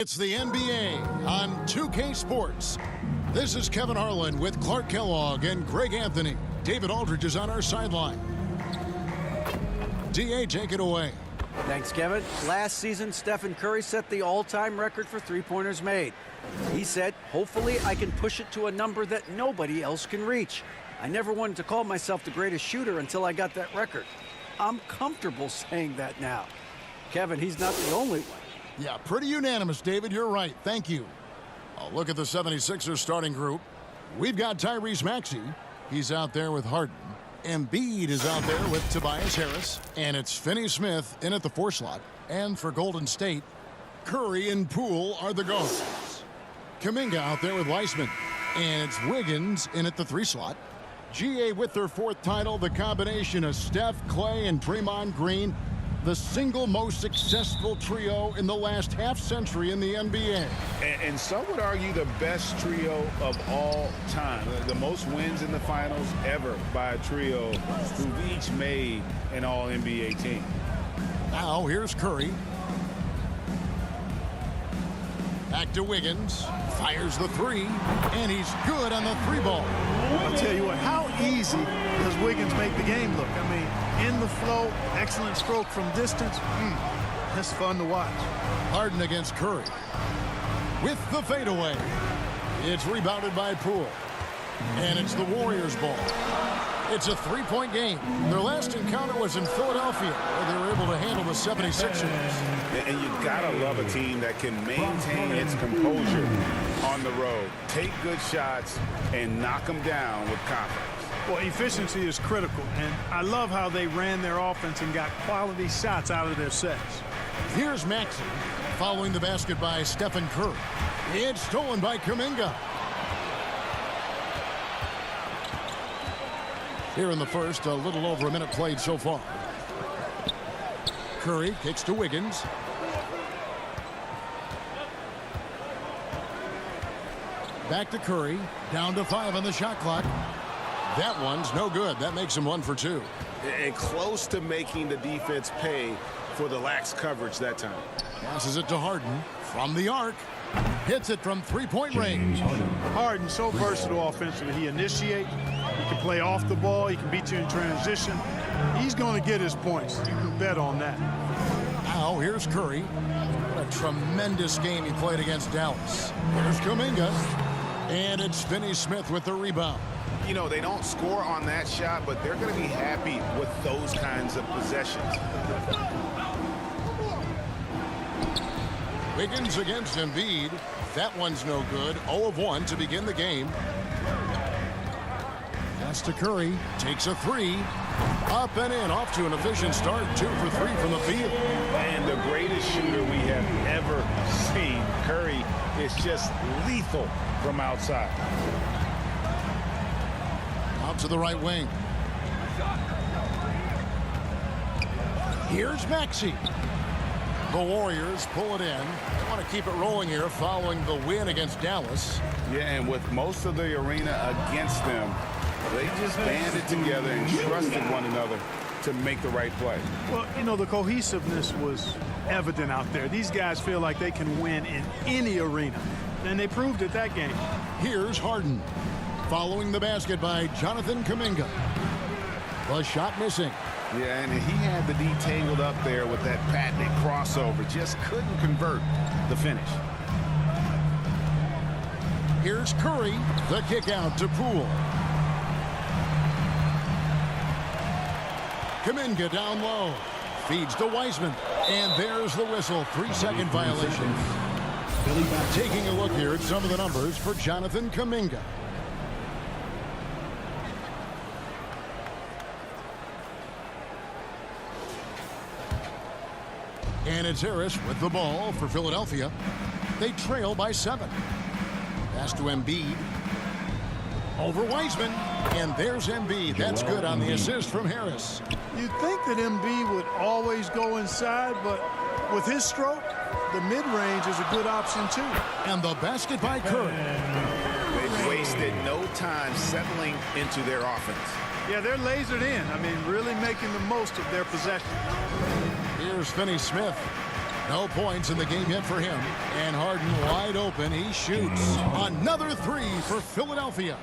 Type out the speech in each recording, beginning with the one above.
It's the NBA on 2K Sports. This is Kevin Harlan with Clark Kellogg and Greg Anthony. David Aldridge is on our sideline. DA, take it away. Thanks, Kevin. Last season, Stephen Curry set the all-time record for three-pointers made. He said, hopefully I can push it to a number that nobody else can reach. I never wanted to call myself the greatest shooter until I got that record. I'm comfortable saying that now. Kevin, he's not the only one. Yeah, pretty unanimous, David. You're right. Thank you. I'll look at the 76ers starting group. We've got Tyrese Maxey. He's out there with Harden. Embiid is out there with Tobias Harris. And it's Finney-Smith in at the 4 slot. And for Golden State, Curry and Poole are the guards. Kuminga out there with Weissman. And it's Wiggins in at the 3 slot. GA with their 4th title, the combination of Steph, Clay, and Draymond Green. The single most successful trio in the last half-century in the NBA. And some would argue the best trio of all time. The most wins in the finals ever by a trio who've each made an all-NBA team. Now here's Curry. Back to Wiggins. Fires the 3. And he's good on the 3 ball. I'll tell you what, how easy does Wiggins make the game look? I mean, in the flow, excellent stroke from distance. That's fun to watch. Harden against Curry. With the fadeaway. It's rebounded by Poole. And it's the Warriors' ball. It's a 3-point game. Their last encounter was in Philadelphia, where they were able to handle the 76ers. And you've got to love a team that can maintain its composure on the road. Take good shots and knock them down with confidence. Well, efficiency is critical, and I love how they ran their offense and got quality shots out of their sets. Here's Maxey following the basket by Stephen Curry. It's stolen by Kuminga. Here in the first, a little over a minute played so far. Curry kicks to Wiggins. Back to Curry. Down to 5 on the shot clock. That one's no good. That makes him 1 for 2. And close to making the defense pay for the lax coverage that time. Passes it to Harden from the arc. Hits it from 3-point range. Harden, so versatile offensively. He initiates. He can play off the ball. He can beat you in transition. He's going to get his points. You can bet on that. Now here's Curry. What a tremendous game he played against Dallas. Here's Kuminga. And it's Finney-Smith with the rebound. You know, they don't score on that shot, but they're going to be happy with those kinds of possessions. Wiggins against Embiid. That one's no good. 0 of 1 to begin the game. Pass to Curry. Takes a 3. Up and in. Off to an efficient start. 2 for 3 from the field. And the greatest shooter we have ever seen. Curry is just lethal from outside. Out to the right wing. Here's Maxey. The Warriors pull it in. They want to keep it rolling here following the win against Dallas. Yeah, and with most of the arena against them, they just banded together and trusted one another to make the right play. Well, you know, the cohesiveness was evident out there. These guys feel like they can win in any arena, and they proved it that game. Here's Harden. Following the basket by Jonathan Kuminga. The shot missing. Yeah, and he had the D tangled up there with that patented crossover. Just couldn't convert the finish. Here's Curry. The kick out to Poole. Kuminga down low. Feeds to Weissman. And there's the whistle. 3-second violation. Taking a look here at some of the numbers for Jonathan Kuminga. And it's Harris with the ball for Philadelphia. They trail by 7. Pass to Embiid. Over Weissman. And there's Embiid. That's good on the assist from Harris. You'd think that Embiid would always go inside, but with his stroke, the mid-range is a good option too. And the basket by Curry. They've wasted no time settling into their offense. Yeah, they're lasered in. I mean, really making the most of their possession. Here's Finney-Smith. No points in the game yet for him. And Harden wide open. He shoots. Another three for Philadelphia.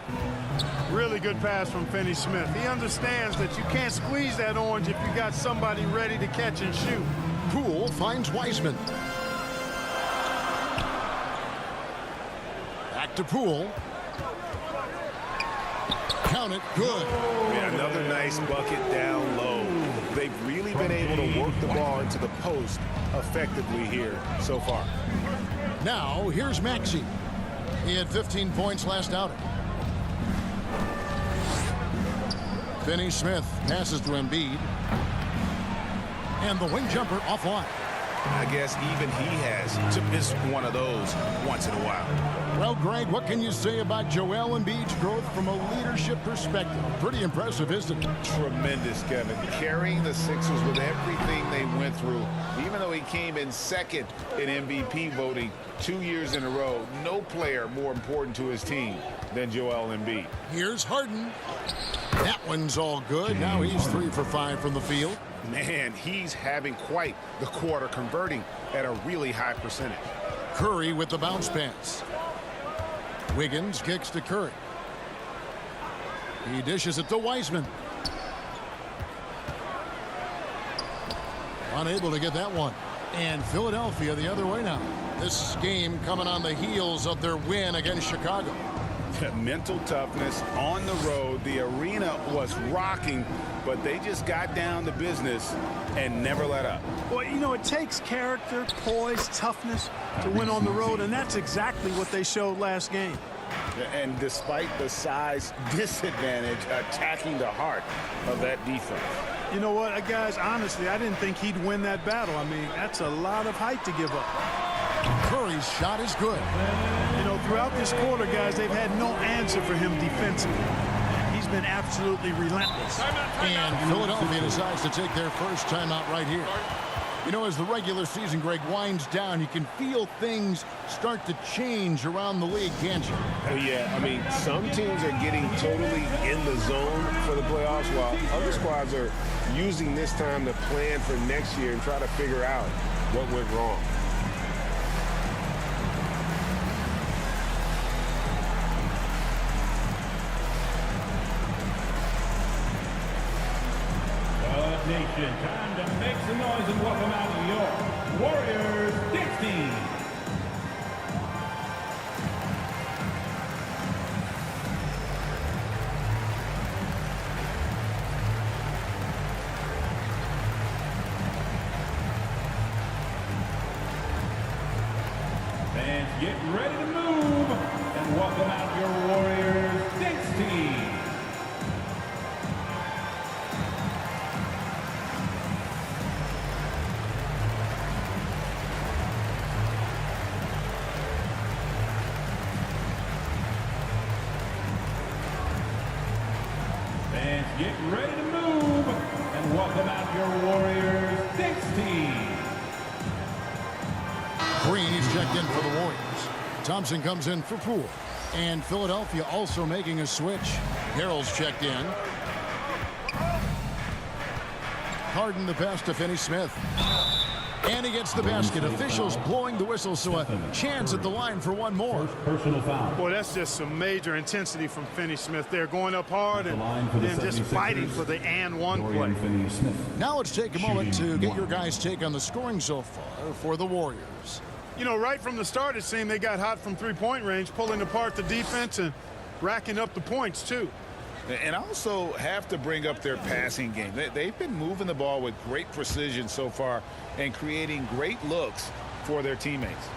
Really good pass from Finney-Smith. He understands that you can't squeeze that orange if you got somebody ready to catch and shoot. Poole finds Wiseman. Back to Poole. Count it. Good. Yeah, another nice bucket down low. They've really been able to work the ball into the post effectively here so far. Now, here's Maxey. He had 15 points last outing. Finney-Smith passes to Embiid. And the wing jumper offline. I guess even he has to miss one of those once in a while. Well, Greg, what can you say about Joel Embiid's growth from a leadership perspective? Pretty impressive, isn't it? Tremendous, Kevin. Carrying the Sixers with everything they went through. Even though he came in second in MVP voting 2 years in a row, no player more important to his team than Joel Embiid. Here's Harden. That one's all good. Now he's 3 for 5 from the field. Man, he's having quite the quarter, converting at a really high percentage. Curry with the bounce pass. Wiggins kicks to Curry. He dishes it to Wiseman. Unable to get that one. And Philadelphia the other way now. This game coming on the heels of their win against Chicago. Mental toughness on the road. The arena was rocking, but they just got down to business and never let up. Well, you know, it takes character, poise, toughness to win on the road, and that's exactly what they showed last game. And despite the size disadvantage, attacking the heart of that defense. You know what, guys, honestly, I didn't think he'd win that battle. I mean, that's a lot of height to give up. Curry's shot is good. You know, throughout this quarter, guys, they've had no answer for him defensively. He's been absolutely relentless. And Philadelphia decides to take their first timeout right here. You know, as the regular season, Greg, winds down, you can feel things start to change around the league, can't you? Yeah, I mean, some teams are getting totally in the zone for the playoffs, while other squads are using this time to plan for next year and try to figure out what went wrong. Nation, time to make some noise and welcome out your Warriors dance team. Fans, get ready to move and welcome out your Warriors dance team. Get ready to move and welcome out your Warriors dance team. Green, he's checked in for the Warriors. Thompson comes in for Poole. And Philadelphia also making a switch. Harrell's checked in. Harden the pass to Finney-Smith. And he gets the basket. Officials blowing the whistle, so a chance at the line for one more. Personal foul. Boy, that's just some major intensity from Finney-Smith. They're going up hard and then just fighting for the and one play. Now let's take a moment to get your guys' take on the scoring so far for the Warriors. You know, right from the start, it seemed they got hot from three-point range, pulling apart the defense and racking up the points, too. And also have to bring up their passing game. They've been moving the ball with great precision so far and creating great looks for their teammates.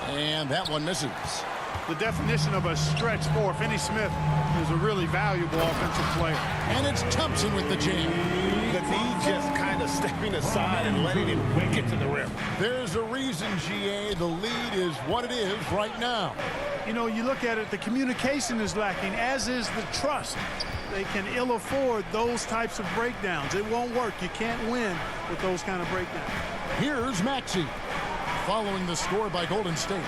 And that one misses. The definition of a stretch four. Finney-Smith is a really valuable offensive player. And it's Thompson with the jam. The knee just kind of stepping aside and letting him get to the rim. There's a reason, GA, the lead is what it is right now. You know, you look at it, the communication is lacking, as is the trust. They can ill afford those types of breakdowns. It won't work. You can't win with those kind of breakdowns. Here's Maxey following the score by Golden State.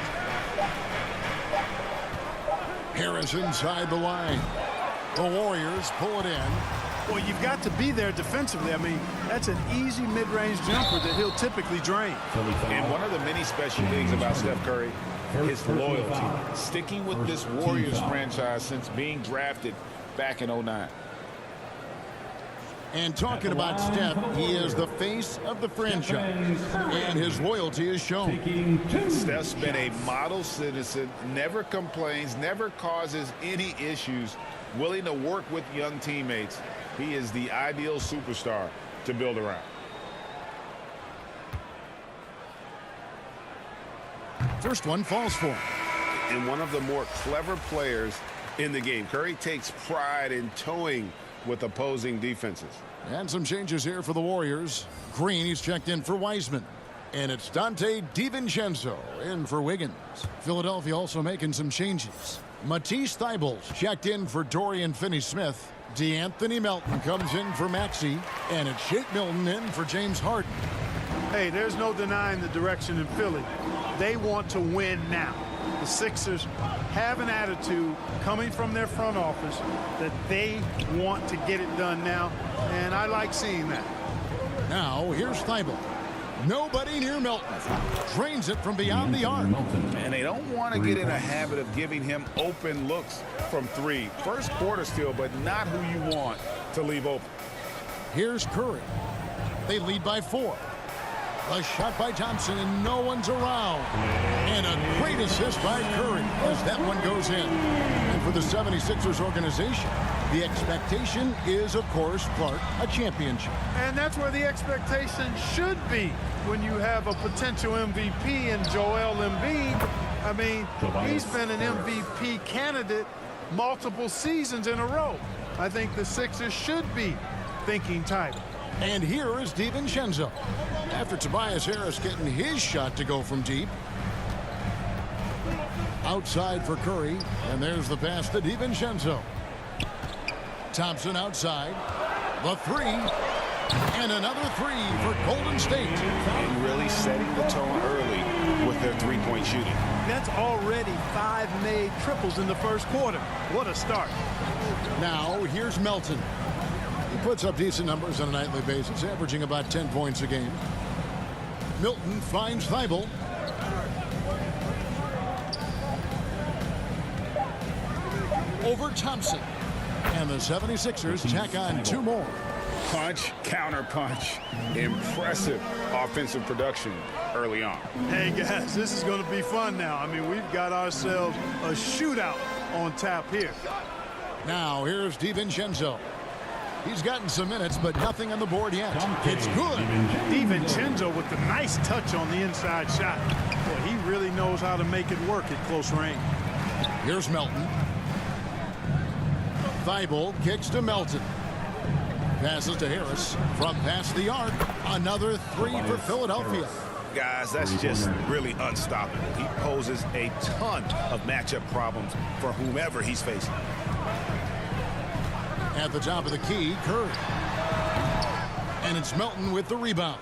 Harris inside the line. The Warriors pull it in. Well, you've got to be there defensively. I mean, that's an easy mid-range jumper that he'll typically drain. And one of the many special things about Steph Curry, his loyalty, sticking with this Warriors franchise since being drafted back in '09. And talking about Steph, he is the face of the franchise, and his loyalty is shown. Steph's been a model citizen, never complains, never causes any issues, willing to work with young teammates. He is the ideal superstar to build around. First one falls for him. And one of the more clever players in the game. Curry takes pride in toying with opposing defenses. And some changes here for the Warriors. Green, he's checked in for Wiseman. And it's Dante DiVincenzo in for Wiggins. Philadelphia also making some changes. Matisse Thybulle's checked in for Dorian Finney-Smith. DeAnthony Melton comes in for Maxey. And it's Shake Milton in for James Harden. Hey, there's no denying the direction in Philly. They want to win now. The Sixers have an attitude coming from their front office that they want to get it done now, and I like seeing that. Now, here's Thybulle. Nobody near Melton. Drains it from beyond the arc. And they don't want to get in a habit of giving him open looks from three. First quarter still, but not who you want to leave open. Here's Curry. They lead by 4. A shot by Thompson, and no one's around. And a great assist by Curry as that one goes in. And for the 76ers organization, the expectation is, of course, Clark, a championship. And that's where the expectation should be when you have a potential MVP in Joel Embiid. I mean, he's been an MVP candidate multiple seasons in a row. I think the Sixers should be thinking title. And here is DiVincenzo. After Tobias Harris getting his shot to go from deep. Outside for Curry, and there's the pass to DiVincenzo. Thompson outside. The 3. And another 3 for Golden State. And really setting the tone early with their three-point shooting. That's already 5 made triples in the first quarter. What a start. Now, here's Melton. He puts up decent numbers on a nightly basis, averaging about 10 points a game. Milton finds Thybulle. Over Thompson. And the 76ers tack on 2 more. Punch, counter punch. Impressive offensive production early on. Hey, guys, this is going to be fun now. I mean, we've got ourselves a shootout on tap here. Now, here's DiVincenzo. He's gotten some minutes, but nothing on the board yet. It's good. DiVincenzo with the nice touch on the inside shot. Boy, he really knows how to make it work at close range. Here's Melton. Thybulle kicks to Melton. Passes to Harris from past the arc. Another 3 for Philadelphia. Guys, that's just really unstoppable. He poses a ton of matchup problems for whomever he's facing. At the top of the key, Curry. And it's Melton with the rebound.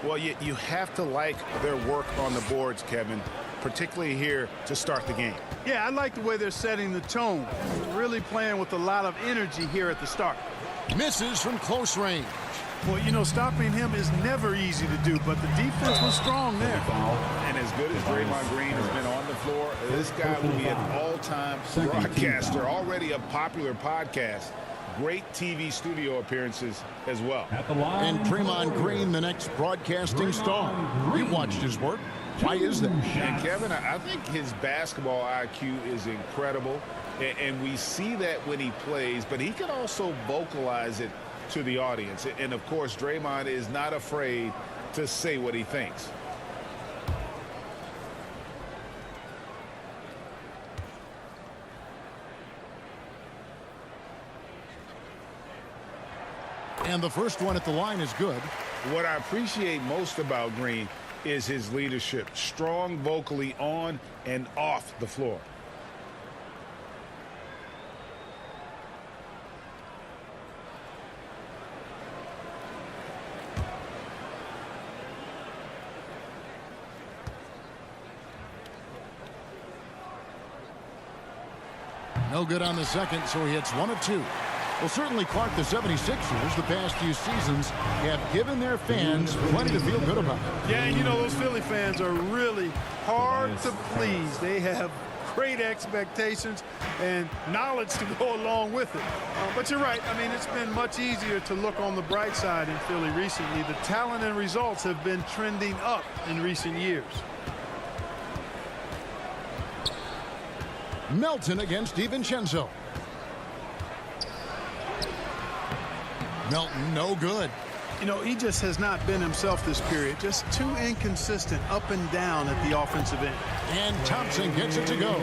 Well, you have to like their work on the boards, Kevin, particularly here to start the game. Yeah, I like the way they're setting the tone. Really playing with a lot of energy here at the start. Misses from close range. Well, you know, stopping him is never easy to do, but the defense was strong there. And as good as Draymond Green has been on the floor, this guy will be an all-time broadcaster, already a popular podcast. Great TV studio appearances as well. And Draymond Green, the next broadcasting star. We watched his work. Why is that? And Kevin, I think his basketball IQ is incredible. And we see that when he plays, but he can also vocalize it to the audience. And of course, Draymond is not afraid to say what he thinks. And the first one at the line is good. What I appreciate most about Green is his leadership. Strong vocally on and off the floor. No good on the second, so he hits 1 of 2. Well, certainly, Clark, the 76ers the past few seasons have given their fans plenty to feel good about. Yeah, and you know, those Philly fans are really hard to please. They have great expectations and knowledge to go along with it. But you're right. I mean, it's been much easier to look on the bright side in Philly recently. The talent and results have been trending up in recent years. Melton against DiVincenzo. Melton, no good. You know, he just has not been himself this period. Just too inconsistent up and down at the offensive end. And Thompson gets it to go.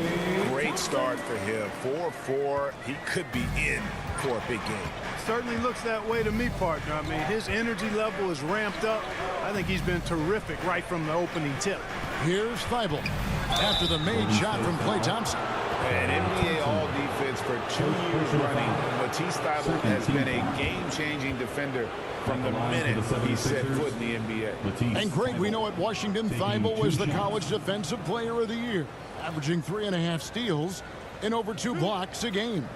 Great start for him. 4-4. He could be in for a big game. Certainly looks that way to me, partner. I mean, his energy level is ramped up. I think he's been terrific right from the opening tip. Here's Thibault after the made shot from Klay Thompson. An NBA All-Defense for 2 years running. Matisse Thybulle has been a game-changing defender from the minute he set foot in the NBA. And Greg, we know at Washington, Thibault was the college defensive player of the year, averaging 3.5 steals and over 2 blocks a game.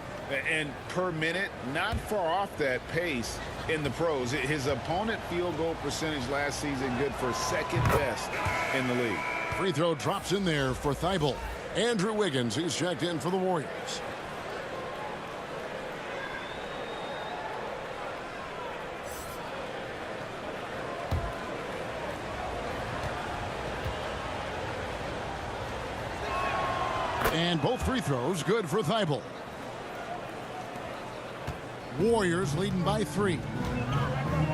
And per minute, not far off that pace in the pros. His opponent field goal percentage last season good for second best in the league. Free throw drops in there for Thibault. Andrew Wiggins, he's checked in for the Warriors. And both free throws good for Thibault. Warriors leading by 3.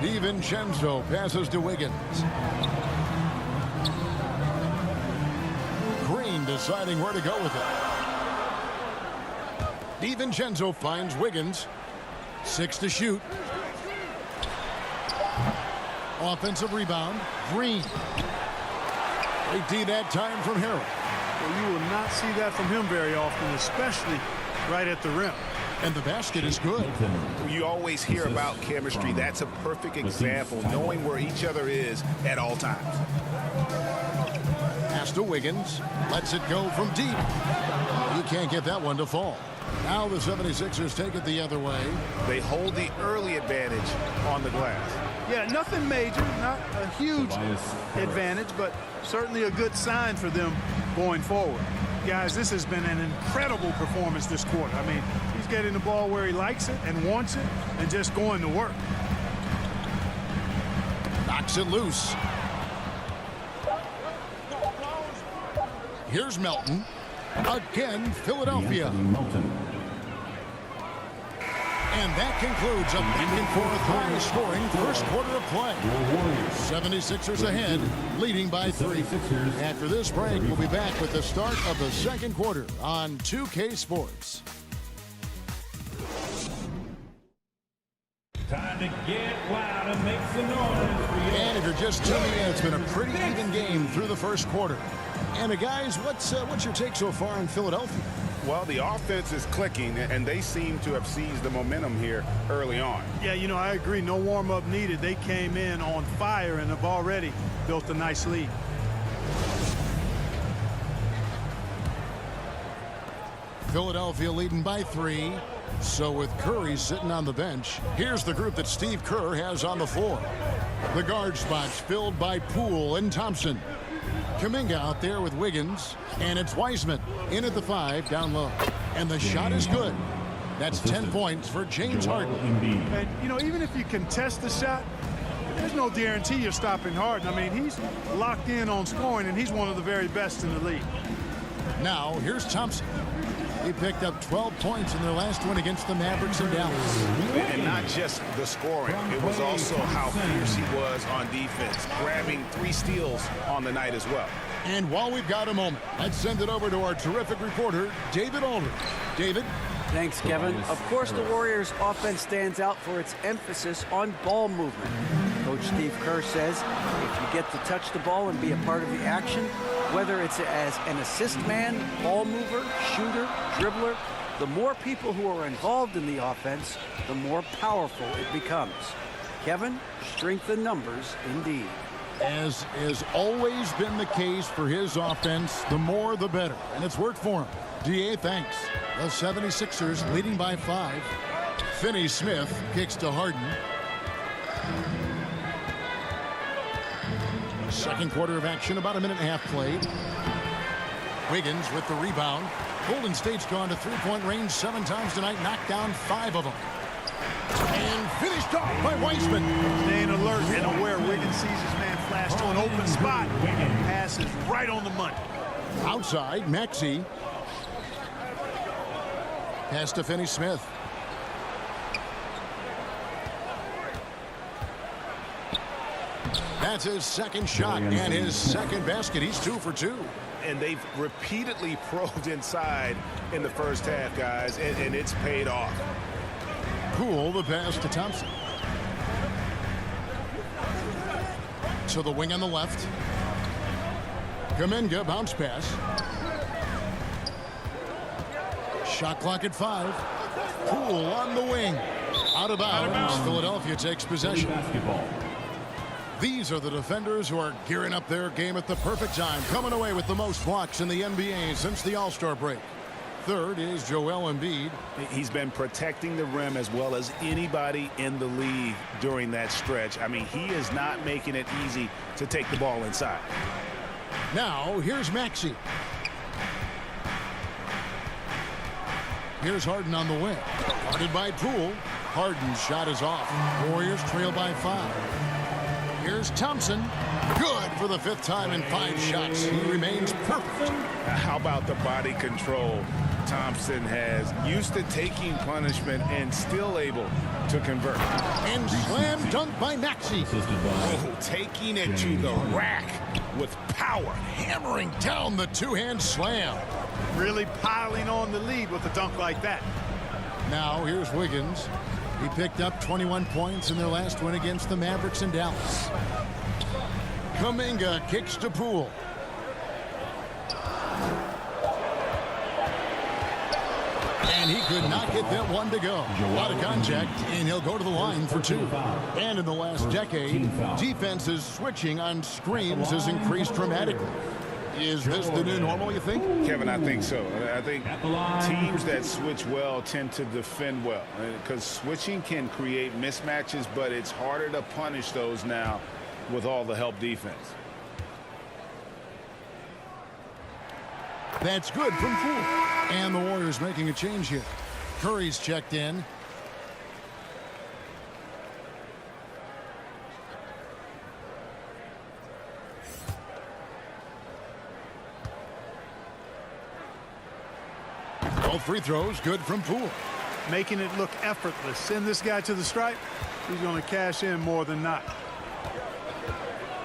DiVincenzo passes to Wiggins. Green deciding where to go with it. DiVincenzo finds Wiggins. 6 to shoot. Offensive rebound. Green. Great D that time from Harold. Well, you will not see that from him very often, especially right at the rim. And the basket is good. You always hear about chemistry. That's a perfect example, knowing where each other is at all times. Pass to Wiggins. Lets it go from deep. He can't get that one to fall. Now the 76ers take it the other way. They hold the early advantage on the glass. Yeah, nothing major, not a huge advantage, but certainly a good sign for them going forward. Guys, this has been an incredible performance this quarter. I mean, he's getting the ball where he likes it and wants it and just going to work. Knocks it loose. Here's Melton. Again, Philadelphia. And that concludes a back-and-forth high-scoring first quarter of play. 76ers ahead, leading by 3. After this break, we'll be back with the start of the second quarter on 2K Sports. Time to get loud and make some noise. And if you're just tuning in, it's been a pretty even game through the first quarter. And guys, what's your take so far in Philadelphia? Well, the offense is clicking, and they seem to have seized the momentum here early on. Yeah, you know, I agree. No warm-up needed. They came in on fire and have already built a nice lead. Philadelphia leading by 3. So with Curry sitting on the bench, here's the group that Steve Kerr has on the floor. The guard spots filled by Poole and Thompson. Kuminga out there with Wiggins, and it's Wiseman in at the 5 down low. And the shot is good. That's 10 points for James Harden. And, you know, even if you contest the shot, there's no guarantee you're stopping Harden. I mean, he's locked in on scoring, and he's one of the very best in the league. Now, here's Thompson. He picked up 12 points in their last win against the Mavericks in Dallas. And not just the scoring, it was also how fierce he was on defense, grabbing 3 steals on the night as well. And while we've got a moment, let's send it over to our terrific reporter, David Aldridge. David? Thanks, Kevin. Of course, the Warriors' offense stands out for its emphasis on ball movement. Coach Steve Kerr says if you get to touch the ball and be a part of the action, whether it's as an assist man, ball mover, shooter, dribbler, the more people who are involved in the offense, the more powerful it becomes. Kevin, strength in numbers indeed. As has always been the case for his offense, the more the better. And it's worked for him. DA, thanks. The 76ers leading by 5. Finney-Smith kicks to Harden. Second quarter of action, about a minute and a half played. Wiggins with the rebound. Golden State's gone to three-point range 7 times tonight, knocked down 5 of them. And finished off by Wiseman. Staying alert and aware. Wiggins sees his man flash to an open spot. Pass is right on the money. Outside, Maxey. Pass to Finney-Smith. That's his second shot and his second basket. He's 2 for 2. And they've repeatedly probed inside in the first half, guys, and it's paid off. Poole, the pass to Thompson. To the wing on the left. Kuminga, bounce pass. Shot clock at 5. Poole on the wing. Out of bounds. Philadelphia takes possession. These are the defenders who are gearing up their game at the perfect time, coming away with the most blocks in the NBA since the All-Star break. Third is Joel Embiid. He's been protecting the rim as well as anybody in the league during that stretch. I mean, he is not making it easy to take the ball inside. Now, here's Maxey. Here's Harden on the wing. Guarded by Poole. Harden's shot is off. Warriors trail by 5. Here's Thompson. Good for the 5th time in 5 shots. He remains perfect. How about the body control Thompson has? Used to taking punishment and still able to convert. And slam dunk by Maxey. Oh, taking it to the rack with power. Hammering down the 2-hand slam. Really piling on the lead with a dunk like that. Now here's Wiggins. He picked up 21 points in their last win against the Mavericks in Dallas. Kuminga kicks to Poole. And he could not get that one to go. Out of contact, and he'll go to the line for 2. And in the last decade, defenses switching on screens has increased dramatically. Is this the new normal, you think? Kevin, I think so. I think teams that switch well tend to defend well, because switching can create mismatches, but it's harder to punish those now with all the help defense. That's good from Poole. And the Warriors making a change here. Curry's checked in. Both free throws good from Poole. Making it look effortless. Send this guy to the stripe. He's going to cash in more than not.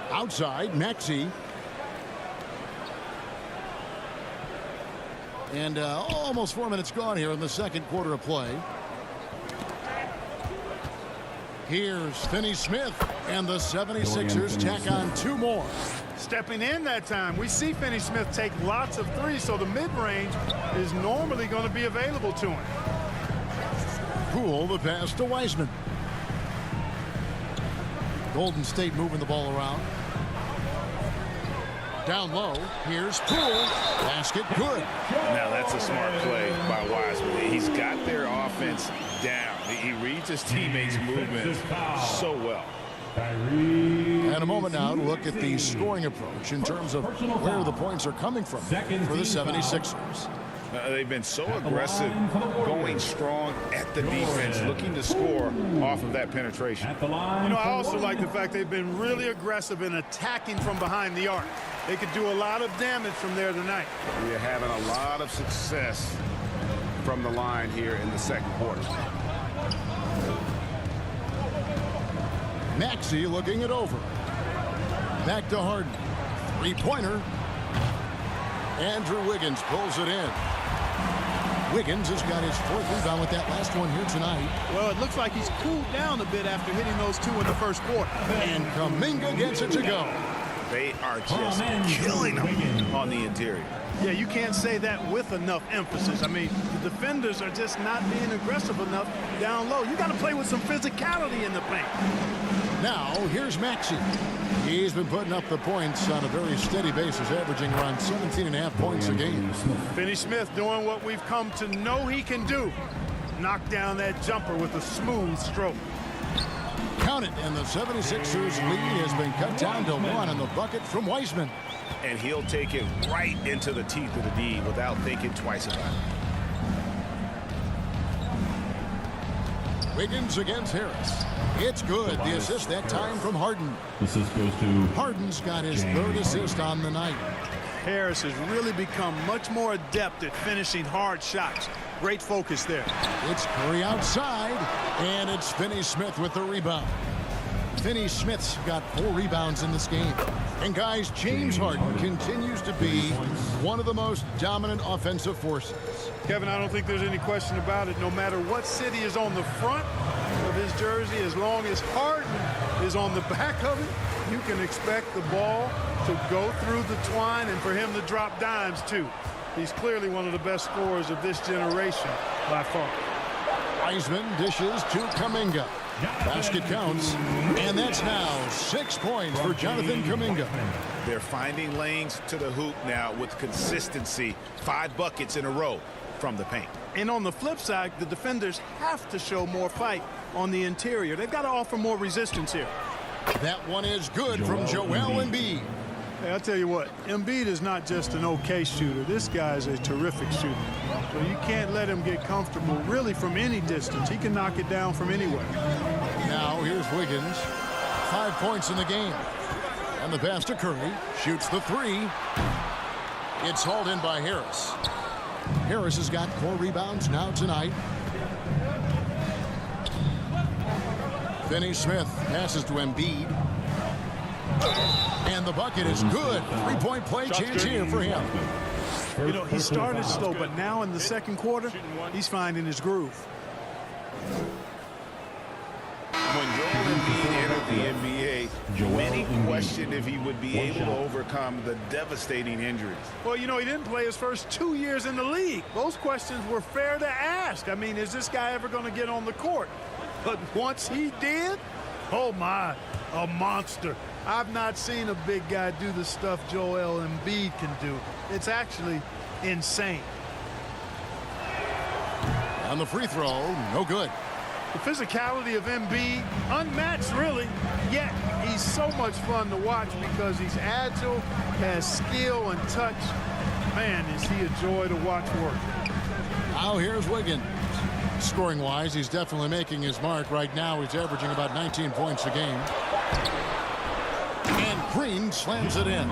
Outside, Maxey. And almost 4 minutes gone here in the second quarter of play. Here's Finney-Smith, and the 76ers tack on 2 more. Stepping in that time, we see Finney-Smith take lots of threes, so the mid-range is normally going to be available to him. Poole, the pass to Wiseman. Golden State moving the ball around. Down low, here's Poole. Basket good. Now that's a smart play by Wiseman. He's got their offense down. He reads his teammates' movements so well. And a moment now to look at the scoring approach in terms of where the points are coming from for the 76ers. They've been so aggressive, going strong at the defense, looking to score off of that penetration. You know, I also like the fact they've been really aggressive in attacking from behind the arc. They could do a lot of damage from there tonight. We're having a lot of success from the line here in the second quarter. Maxey looking it over. Back to Harden. 3-pointer. Andrew Wiggins pulls it in. Wiggins has got his 4th rebound with that last one here tonight. Well, it looks like he's cooled down a bit after hitting those 2 in the first quarter. And Kuminga gets it to go. They are just killing them on the interior. Yeah, you can't say that with enough emphasis. I mean, the defenders are just not being aggressive enough down low. You got to play with some physicality in the paint. Now, here's Maxey. He's been putting up the points on a very steady basis, averaging around 17.5 points a game. Finney-Smith doing what we've come to know he can do. knock down that jumper with a smooth stroke. Count it, and the 76ers lead has been cut down to 1 in the bucket from Weissman. And he'll take it right into the teeth of the D without thinking twice about it. Wiggins against Harris. It's good. The assist that time from Harden. Assist goes to Harden's got his third assist on the night. Harris has really become much more adept at finishing hard shots. Great focus there. It's Curry outside, and it's Finney-Smith with the rebound. Finney-Smith's got 4 rebounds in this game. And guys, James Harden continues to be one of the most dominant offensive forces. Kevin, I don't think there's any question about it. No matter what city is on the front of his jersey, as long as Harden is on the back of it, you can expect the ball to go through the twine and for him to drop dimes too. He's clearly one of the best scorers of this generation by far. Wiseman dishes to Kuminga. Basket counts, and that's now 6 points for Jonathan Kuminga. They're finding lanes to the hoop now with consistency. 5 buckets in a row from the paint. And on the flip side, the defenders have to show more fight on the interior. They've got to offer more resistance here. That one is good from Joel Embiid. Hey, I'll tell you what, Embiid is not just an okay shooter. This guy is a terrific shooter. So you can't let him get comfortable really from any distance. He can knock it down from anywhere. Now here's Wiggins. 5 points in the game. And the pass to Curry. Shoots the 3. It's hauled in by Harris. Harris has got 4 rebounds now tonight. Finney-Smith passes to Embiid. And the bucket is good. 3-point play chance here for him. You know, he started slow, but now in the second quarter, he's finding his groove. When Joel Embiid entered the NBA, many questioned if he would be able to overcome the devastating injuries. Well, you know, he didn't play his first 2 years in the league. Those questions were fair to ask. I mean, is this guy ever going to get on the court? But once he did, oh my, a monster. I've not seen a big guy do the stuff Joel Embiid can do. It's actually insane. On the free throw, no good. The physicality of Embiid, unmatched really, yet he's so much fun to watch because he's agile, has skill and touch. Man, is he a joy to watch work. Now here's Wiggins. Scoring-wise, he's definitely making his mark. Right now, he's averaging about 19 points a game. And Green slams it in.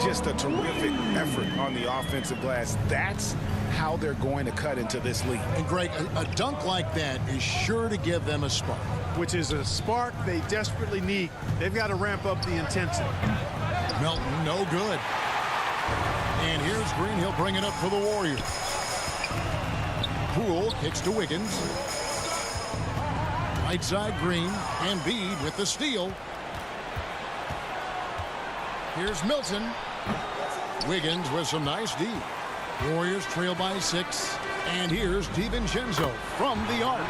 Just a terrific effort on the offensive glass. That's how they're going to cut into this league. And Greg, a dunk like that is sure to give them a spark. Which is a spark they desperately need. They've got to ramp up the intensity. Melton, no good. And here's Green. He'll bring it up for the Warriors. Poole kicks to Wiggins. Right side Green. Embiid with the steal. Here's Milton. Wiggins with some nice D. Warriors trail by 6. And here's DiVincenzo from the arc.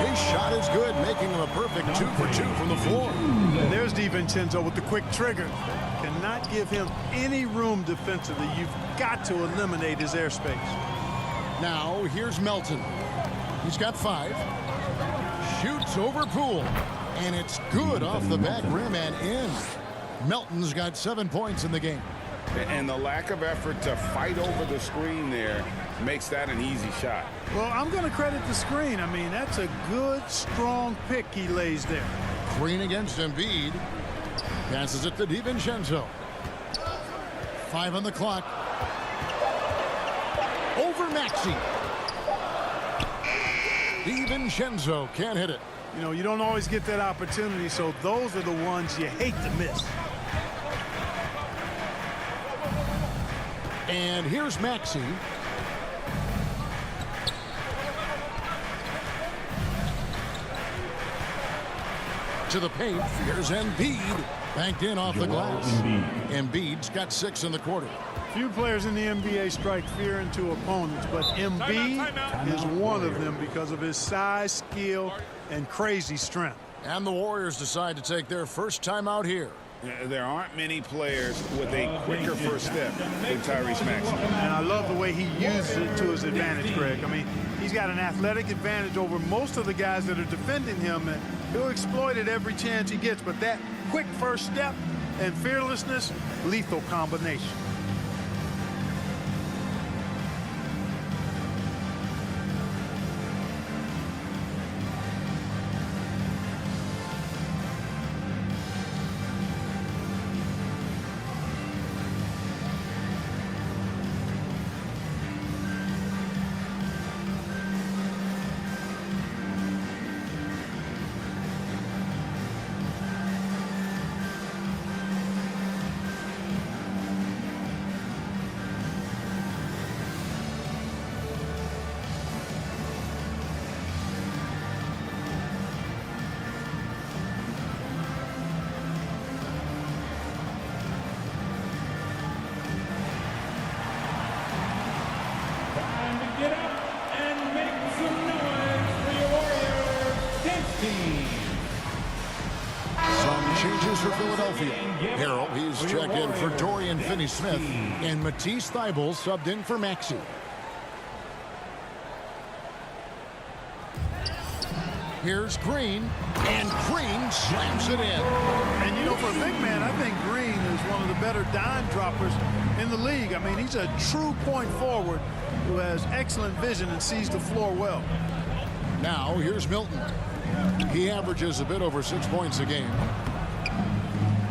His shot is good, making him a perfect 2 for 2 from the floor. And there's DiVincenzo with the quick trigger. Cannot give him any room defensively. You've got to eliminate his airspace. Now here's Melton. He's got 5. Shoots over Poole. And it's good off the back rim and in. Melton's got 7 points in the game. And the lack of effort to fight over the screen there makes that an easy shot. Well, I'm going to credit the screen. I mean, that's a good, strong pick he lays there. Green against Embiid. Passes it to DiVincenzo. 5 on the clock. Over Maxey. DiVincenzo can't hit it. You know, you don't always get that opportunity, so those are the ones you hate to miss. And here's Maxey. To the paint. Here's Embiid. Banked in off the glass. Embiid's got 6 in the quarter. Few players in the NBA strike fear into opponents, but Embiid is one of them because of his size, skill, and crazy strength. And the Warriors decide to take their first time out here. There aren't many players with a quicker first step than Tyrese Maxey. And I love the way he uses it to his advantage, Greg. I mean, he's got an athletic advantage over most of the guys that are defending him, and he'll exploit it every chance he gets. But that quick first step and fearlessness, lethal combination. Get up and make some noise for your Warriors dance team. Some changes for Philadelphia. Harrell, he's checked in for Dorian Finney-Smith, and Matisse Thybulle subbed in for Maxey. Here's Green, and Green slams it in. And, you know, for a big man, I think Green is one of the better dime droppers in the league. I mean, he's a true point forward who has excellent vision and sees the floor well. Now, here's Milton. He averages a bit over 6 points a game.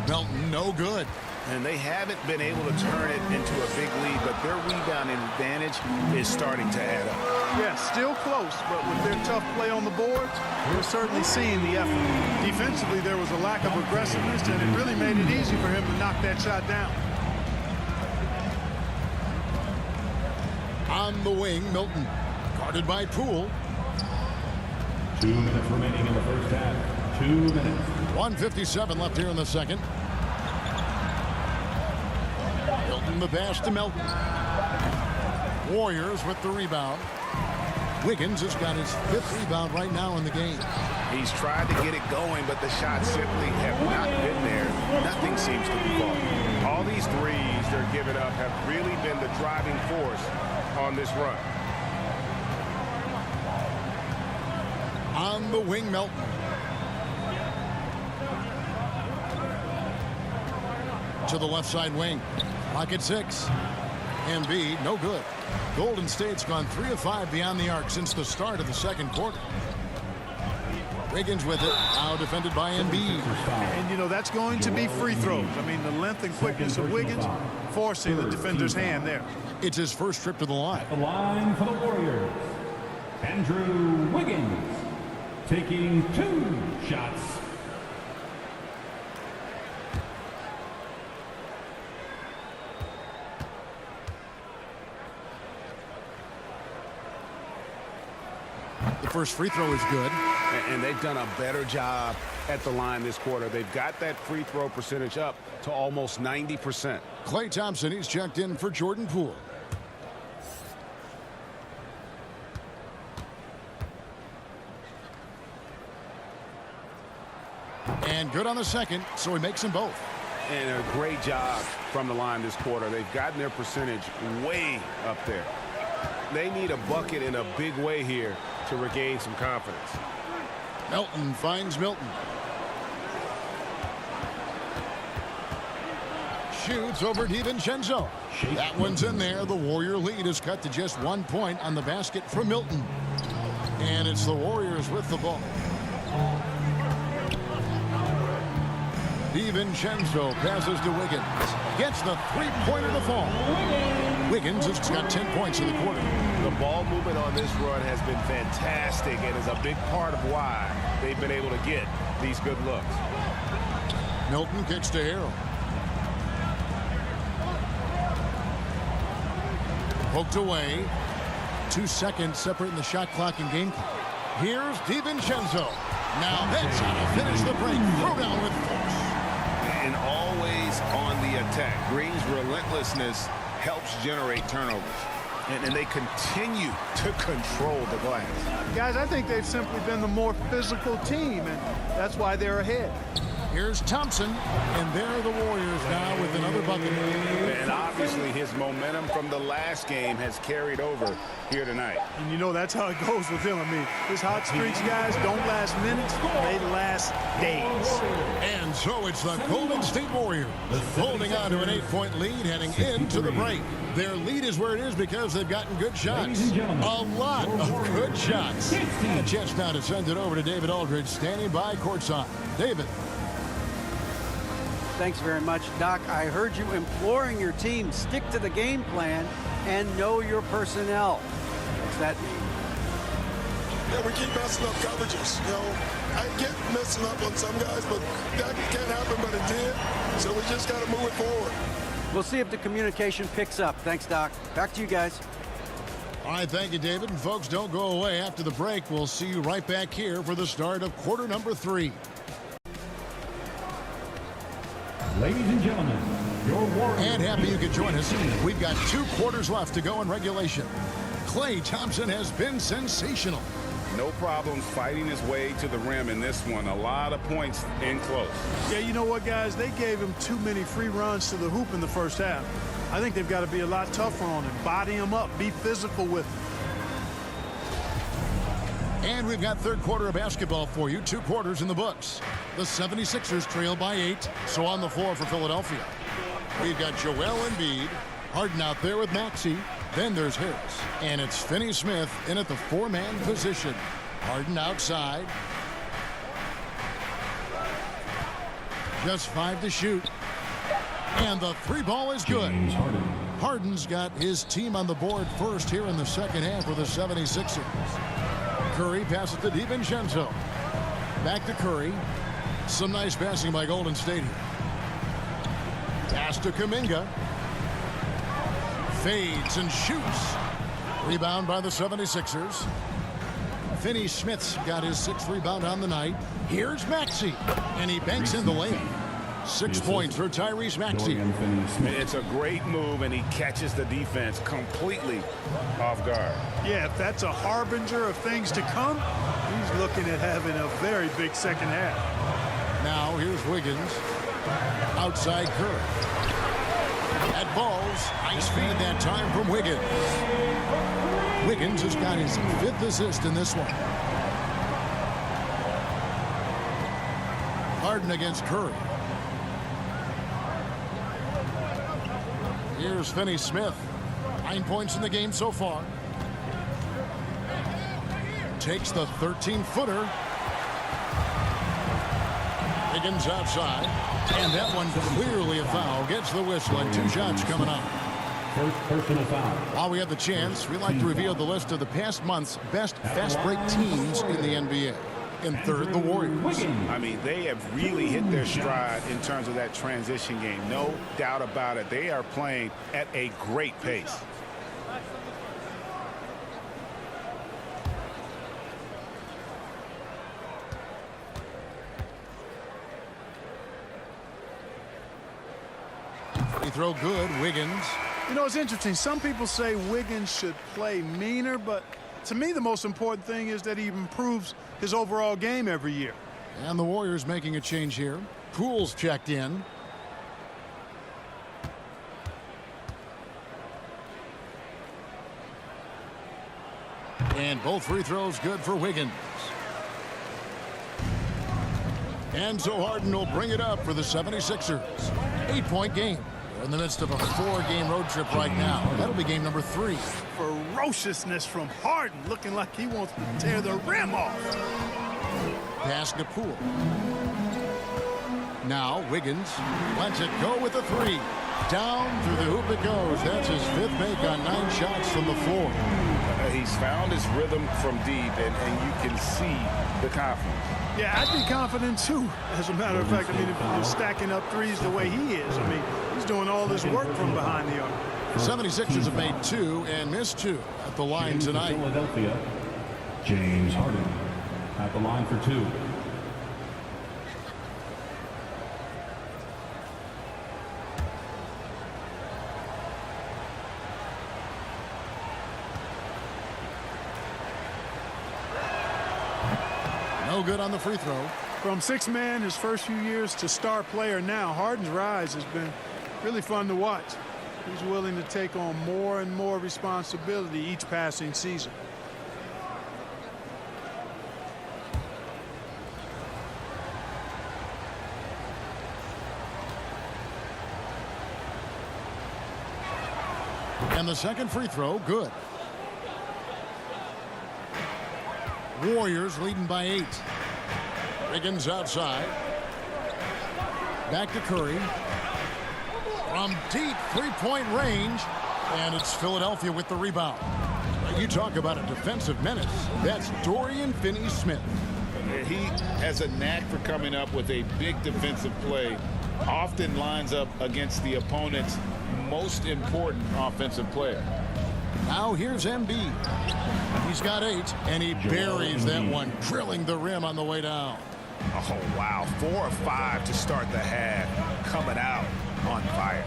Milton, no good. And they haven't been able to turn it into a big lead, but their rebounding advantage is starting to add up. Yeah, still close, but with their tough play on the boards, we're certainly seeing the effort. Defensively, there was a lack of aggressiveness, and it really made it easy for him to knock that shot down. On the wing, Milton, guarded by Poole. 2 minutes remaining in the first half. 2 minutes. 1:57 left here in the second. Milton the pass to Milton. Warriors with the rebound. Wiggins has got his 5th rebound right now in the game. He's tried to get it going, but the shots simply have not been there. Nothing seems to be falling. All these threes they're giving up have really been the driving force on this run. On the wing, Milton. To the left side wing. Pocket 6. Embiid, no good. Golden State's gone 3 of 5 beyond the arc since the start of the second quarter. Wiggins with it. Now defended by Embiid. And, you know, that's going to be free throws. I mean, the length and quickness of Wiggins forcing the defender's hand there. It's his first trip to the line. The line for the Warriors. Andrew Wiggins taking 2 shots. The first free throw is good. And they've done a better job at the line this quarter. They've got that free throw percentage up to almost 90%. Klay Thompson, he's checked in for Jordan Poole. And good on the second, so he makes them both. And a great job from the line this quarter. They've gotten their percentage way up there. They need a bucket in a big way here to regain some confidence. Milton finds Milton. Shoots over DiVincenzo. That one's in there. The Warrior lead is cut to just 1 point on the basket from Milton. And it's the Warriors with the ball. DiVincenzo passes to Wiggins. Gets the three-pointer to fall. Wiggins has got 10 points in the quarter. The ball movement on this run has been fantastic and is a big part of why they've been able to get these good looks. Milton kicks to Harrell. Poked away. 2 seconds separating the shot clock and game clock. Here's DiVincenzo. Now that's how to finish the break. Throw down with force. And always on the attack. Green's relentlessness helps generate turnovers. And they continue to control the glass. Guys, I think they've simply been the more physical team, and that's why they're ahead. Here's Thompson, and there are the Warriors now with another bucket. And obviously his momentum from the last game has carried over here tonight. And you know that's how it goes with him. I mean, his hot streaks, guys, don't last minutes. They last days. And so it's the Golden State Warriors holding on to an 8-point lead heading into the break. Their lead is where it is because they've gotten good shots. A lot of good shots. A chance now to send it over to David Aldridge, standing by courtside. David. Thanks very much, Doc. I heard you imploring your team, stick to the game plan and know your personnel. What's that mean? Yeah, we keep messing up coverages. You know, I get messing up on some guys, but that can't happen, but it did. So we just got to move it forward. We'll see if the communication picks up. Thanks, Doc. Back to you guys. All right, thank you, David. And folks, don't go away. After the break, we'll see you right back here for the start of quarter number 3. Ladies and gentlemen, your Warriors. And happy you could join us. We've got 2 quarters left to go in regulation. Klay Thompson has been sensational. No problem fighting his way to the rim in this one. A lot of points in close. Yeah, you know what, guys? They gave him too many free runs to the hoop in the first half. I think they've got to be a lot tougher on him. Body him up. Be physical with him. And we've got third quarter of basketball for you. 2 quarters in the books. The 76ers trail by 8. So on the floor for Philadelphia, we've got Joel Embiid. Harden out there with Maxey. Then there's Harris. And it's Finney-Smith in at the 4-man position. Harden outside. Just 5 to shoot. And the 3 ball is good. Harden's got his team on the board first here in the second half for the 76ers. Curry passes to DiVincenzo. Back to Curry. Some nice passing by Golden State here. Pass to Kuminga. Fades and shoots. Rebound by the 76ers. Finney-Smith's got his 6th rebound on the night. Here's Maxey. And he banks in the lane. 6 points for Tyrese Maxey. It's a great move, and he catches the defense completely off guard. Yeah, if that's a harbinger of things to come, he's looking at having a very big second half. Now here's Wiggins. Outside Curry. That ball's ice feed that time from Wiggins. Wiggins has got his 5th assist in this one. Harden against Curry. Here's Finney-Smith. 9 points in the game so far. Takes the 13-footer. Wiggins outside. And that one clearly a foul. Gets the whistle and 2 shots coming up. First personal foul. While we have the chance, we like to reveal the list of the past month's best fast break teams in the NBA. In third, the Warriors. I mean, they have really hit their stride in terms of that transition game. No doubt about it. They are playing at a great pace. Free throw good, Wiggins. You know, it's interesting. Some people say Wiggins should play meaner, but to me, the most important thing is that he improves his overall game every year. And the Warriors making a change here. Poole's checked in. And both free throws good for Wiggins. And so Harden will bring it up for the 76ers. 8-point game. They're in the midst of a 4-game road trip right now. That'll be game number 3. Ferociousness from Harden, looking like he wants to tear the rim off. Pass to Poole. Now Wiggins lets it go with the 3. Down through the hoop it goes. That's his 5th make on 9 shots from the floor. He's found his rhythm from deep, and you can see the confidence. Yeah, I'd be confident too. As a matter of fact, I mean, if you're stacking up threes the way he is, I mean, he's doing all this work from behind the arc. 76ers have made 2 and missed 2 at the line tonight. Philadelphia, James Harden at the line for 2. No good on the free throw. From six-man his first few years to star player now, Harden's rise has been really fun to watch. He's willing to take on more and more responsibility each passing season. And the second free throw, good. Warriors leading by 8. Wiggins outside. Back to Curry. From deep three-point range. And it's Philadelphia with the rebound. You talk about a defensive menace. That's Dorian Finney-Smith. He has a knack for coming up with a big defensive play. Often lines up against the opponent's most important offensive player. Now here's Embiid. He's got 8, and he buries that one, drilling the rim on the way down. Oh, wow. 4 or 5 to start the half. Coming out on fire.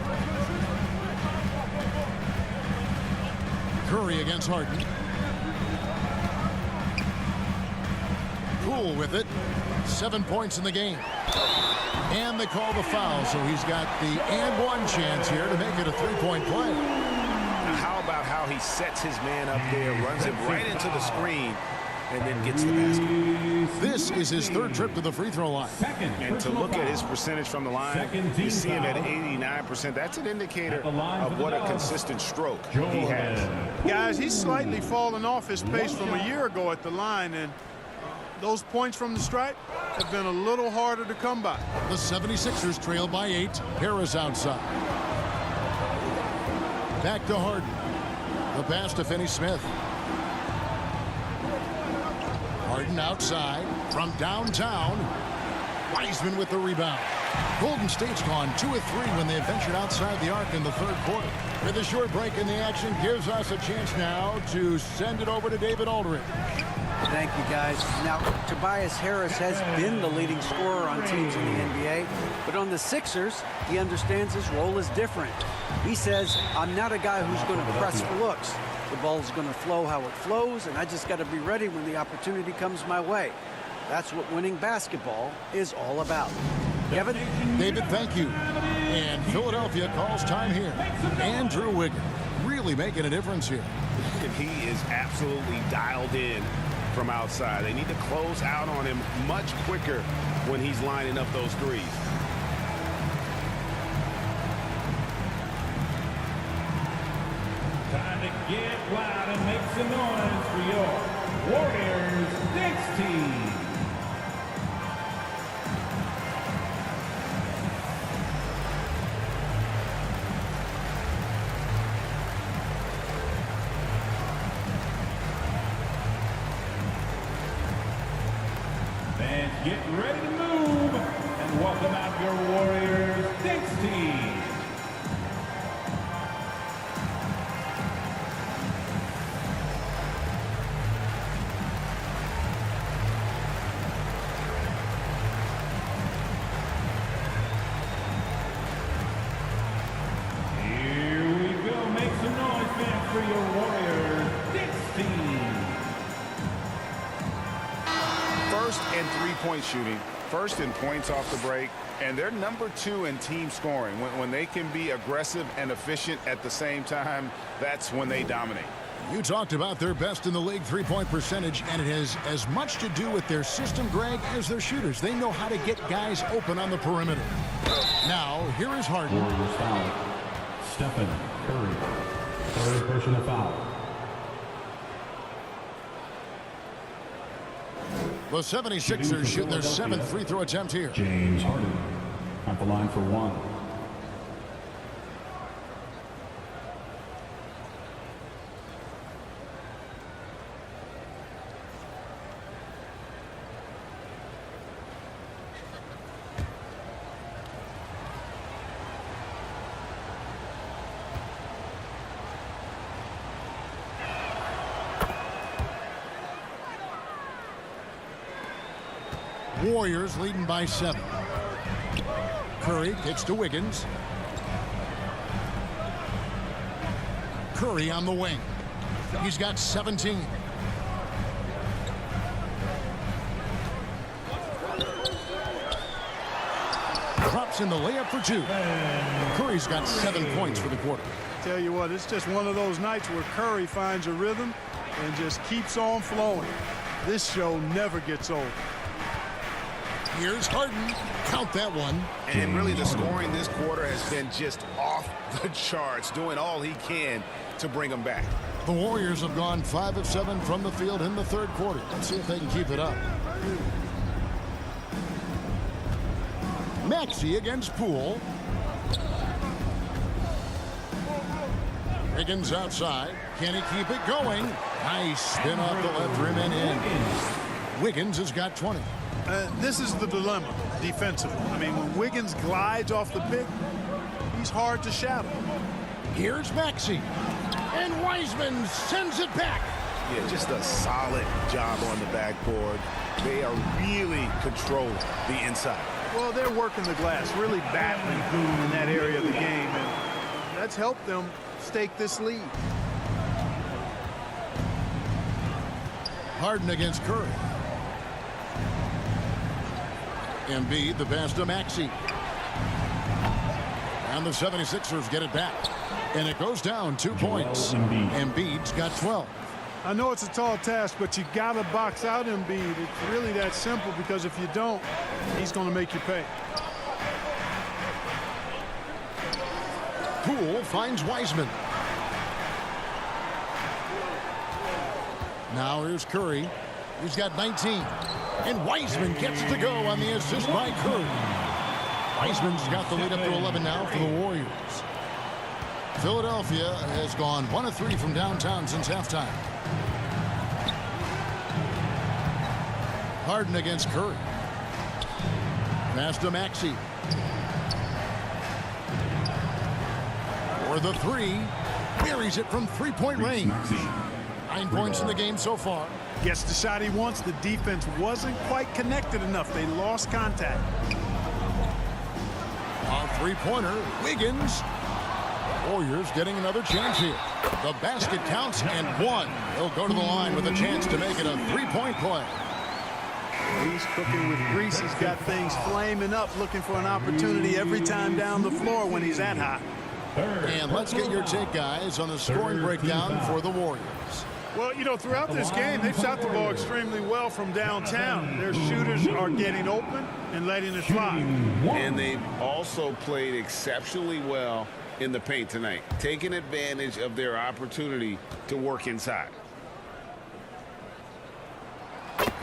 Curry against Harden. Cool with it. 7 points in the game. And they call the foul, so he's got the and one chance here to make it a three-point play. Now, how about how he sets his man up there, runs him right into the screen, and then gets the basket. This is his third trip to the free throw line. And to look at his percentage from the line, you see him at 89%. That's an indicator of what a consistent stroke he has. Guys, he's slightly fallen off his pace from a year ago at the line, and those points from the stripe have been a little harder to come by. The 76ers trail by 8. Harris outside. Back to Harden. The pass to Finney-Smith. Harden outside from downtown. Wiseman with the rebound. Golden State's gone 2 of 3 when they ventured outside the arc in the third quarter. With a short break in the action, gives us a chance now to send it over to David Aldridge. Thank you, guys. Now, Tobias Harris has been the leading scorer on teams in the NBA, but on the Sixers, he understands his role is different. He says, I'm not a guy who's going to press for looks. The ball is going to flow how it flows, and I just got to be ready when the opportunity comes my way. That's what winning basketball is all about. Kevin? David, thank you. And Philadelphia calls time here. Andrew Wiggins really making a difference here. And he is absolutely dialed in from outside. They need to close out on him much quicker when he's lining up those threes. Time to get loud and make some noise for your Warriors next team. Fans, get ready to move and welcome out your Warriors next team. For your Warriors, next team. First in three-point shooting, first in points off the break, and they're number 2 in team scoring. When they can be aggressive and efficient at the same time, that's when they dominate. You talked about their best in the league three-point percentage, and it has as much to do with their system, Greg, as their shooters. They know how to get guys open on the perimeter. Now, here is Harden. Warriors foul. Stephen Curry. Third personal foul. The 76ers shoot their 7th free throw attempt here. James Harden at the line for 1. Warriors leading by 7. Curry kicks to Wiggins. Curry on the wing. He's got 17. drops in the layup for 2. Curry's got 7 points for the quarter. Tell you what, it's just one of those nights where Curry finds a rhythm and just keeps on flowing. This show never gets old. Here's Harden. Count that one. And really the scoring this quarter has been just off the charts, doing all he can to bring them back. The Warriors have gone 5 of 7 from the field in the third quarter. Let's see if they can keep it up. Maxey against Poole. Wiggins outside. Can he keep it going? Nice spin off the left rim and in. Wiggins has got 20. This is the dilemma defensively. I mean, when Wiggins glides off the pick, he's hard to shadow. Here's Maxey. And Wiseman sends it back. Yeah, just a solid job on the backboard. They are really controlling the inside. Well, they're working the glass, really battling in that area of the game, and that's helped them stake this lead. Harden against Curry. Embiid, the pass to Maxey. And the 76ers get it back. And it goes down 2 points. Embiid's got 12. I know it's a tall task, but you got to box out Embiid. It's really that simple, because if you don't, he's going to make you pay. Poole finds Wiseman. Now here's Curry. He's got 19. And Wiseman gets to go on the assist by Curry. Wiseman's got the lead up to 11 now for the Warriors. Philadelphia has gone 1 of 3 from downtown since halftime. Harden against Curry. Pass to Maxey. For the 3. Buries it from 3-point range. 9 points in the game so far. Gets the shot he wants. The defense wasn't quite connected enough. They lost contact. A 3-pointer. Wiggins. Warriors getting another chance here. The basket counts and 1. He'll go to the line with a chance to make it a 3-point play. He's cooking with grease. He's got things flaming up, looking for an opportunity every time down the floor when he's that hot. And let's get your take, guys, on the scoring breakdown for the Warriors. Well, you know, throughout this game, they've shot the ball extremely well from downtown. Their shooters are getting open and letting it fly. And they've also played exceptionally well in the paint tonight, taking advantage of their opportunity to work inside.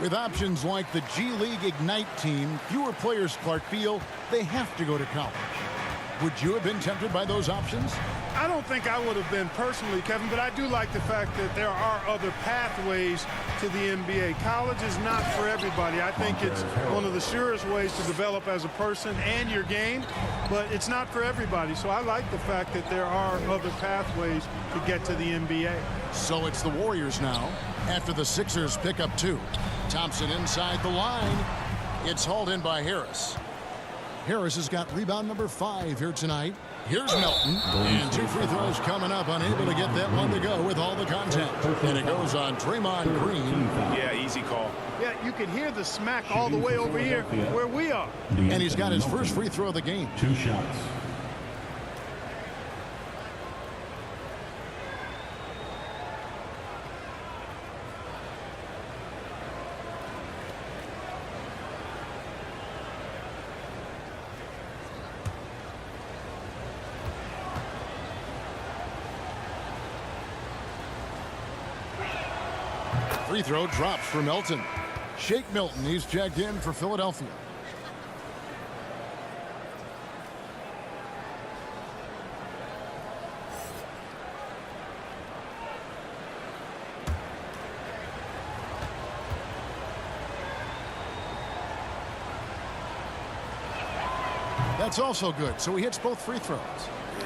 With options like the G League Ignite team, fewer players, Clark, feel they have to go to college. Would you have been tempted by those options? I don't think I would have been personally, Kevin, but I do like the fact that there are other pathways to the NBA. College is not for everybody. I think it's one of the surest ways to develop as a person and your game, but it's not for everybody. So I like the fact that there are other pathways to get to the NBA. So it's the Warriors now after the Sixers pick up 2. Thompson inside the line. It's hauled in by Harris. Harris has got rebound number 5 here tonight. Here's Melton. And 2 free throws coming up, unable to get that one to go with all the contact. And it goes on Draymond Green. Yeah, easy call. Yeah, you can hear the smack all the way over here where we are. And he's got his first free throw of the game. 2 shots. Free throw drops for Melton. Shake Milton, he's checked in for Philadelphia. That's also good, so he hits both free throws.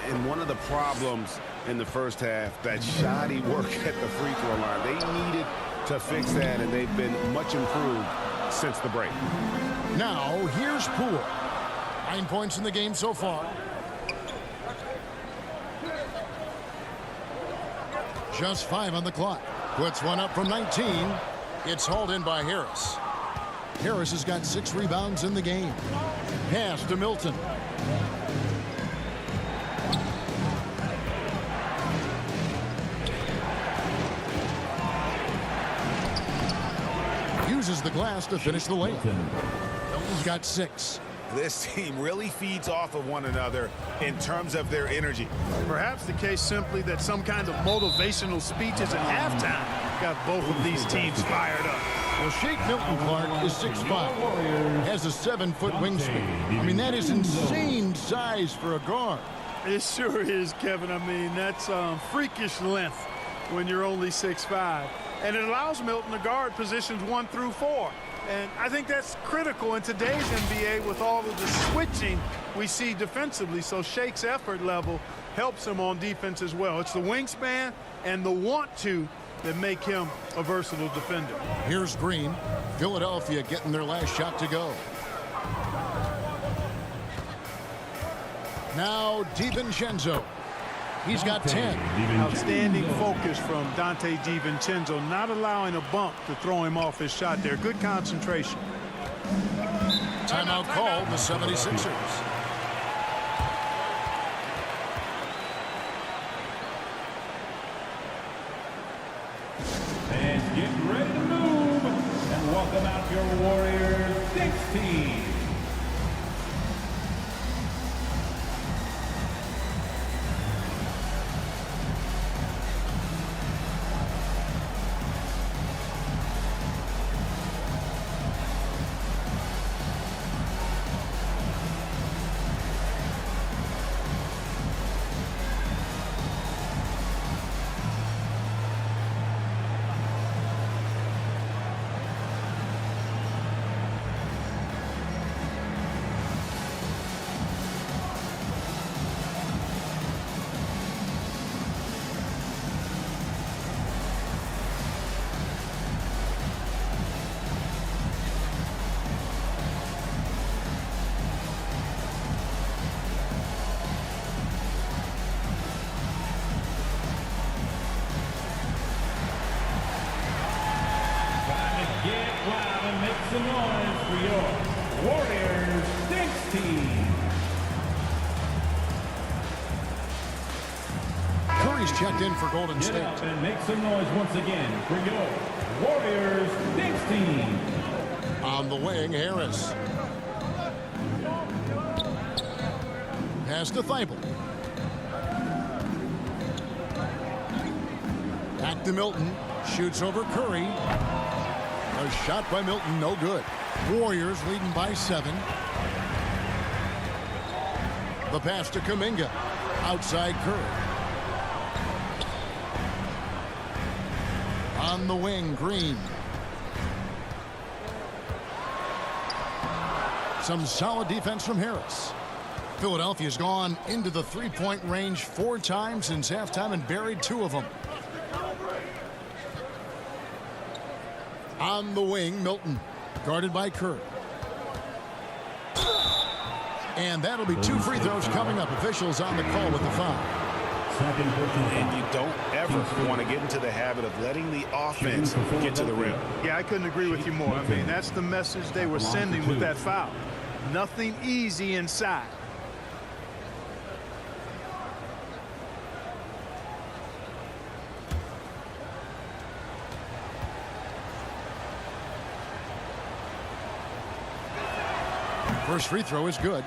And one of the problems in the first half, that shoddy work at the free throw line. They needed to fix that, and they've been much improved since the break. Now, here's Poole. 9 points in the game so far. Just 5 on the clock. Puts one up from 19. It's hauled in by Harris. Harris has got 6 rebounds in the game. Pass to Milton. uses the glass to finish the layup. Milton's got 6. This team really feeds off of one another in terms of their energy. Perhaps the case simply that some kind of motivational speeches at halftime got both of these teams fired up. Well, Shake Milton Clark is 6'5", has a 7-foot wingspan. I mean, that is insane size for a guard. It sure is, Kevin. I mean, that's freakish length when you're only 6'5". And it allows Milton to guard positions 1 through 4. And I think that's critical in today's NBA with all of the switching we see defensively. So Shake's effort level helps him on defense as well. It's the wingspan and the want-to that make him a versatile defender. Here's Green. Philadelphia getting their last shot to go. Now DiVincenzo. He's got 10. Outstanding focus from Dante DiVincenzo, not allowing a bump to throw him off his shot there. Good concentration. Timeout called the 76ers. And get ready to move. And welcome out your Warriors 16. Some noise for your Warriors 16. Curry's checked in for Golden Get State. up and make some noise once again for your Warriors 16. On the wing, Harris. Pass to Thibault. Back to Milton. Shoots over Curry. A shot by Milton, no good. Warriors leading by 7. The pass to Kuminga. Outside Curry. On the wing, Green. Some solid defense from Harris. Philadelphia's gone into the three-point range 4 times since halftime and buried 2 of them. On the wing, Milton, guarded by Curry. And that'll be 2 free throws coming up. Officials on the call with the foul. And you don't ever want to get into the habit of letting the offense get to the rim. Yeah, I couldn't agree with you more. I mean, that's the message they were sending with that foul. Nothing easy inside. First free throw is good.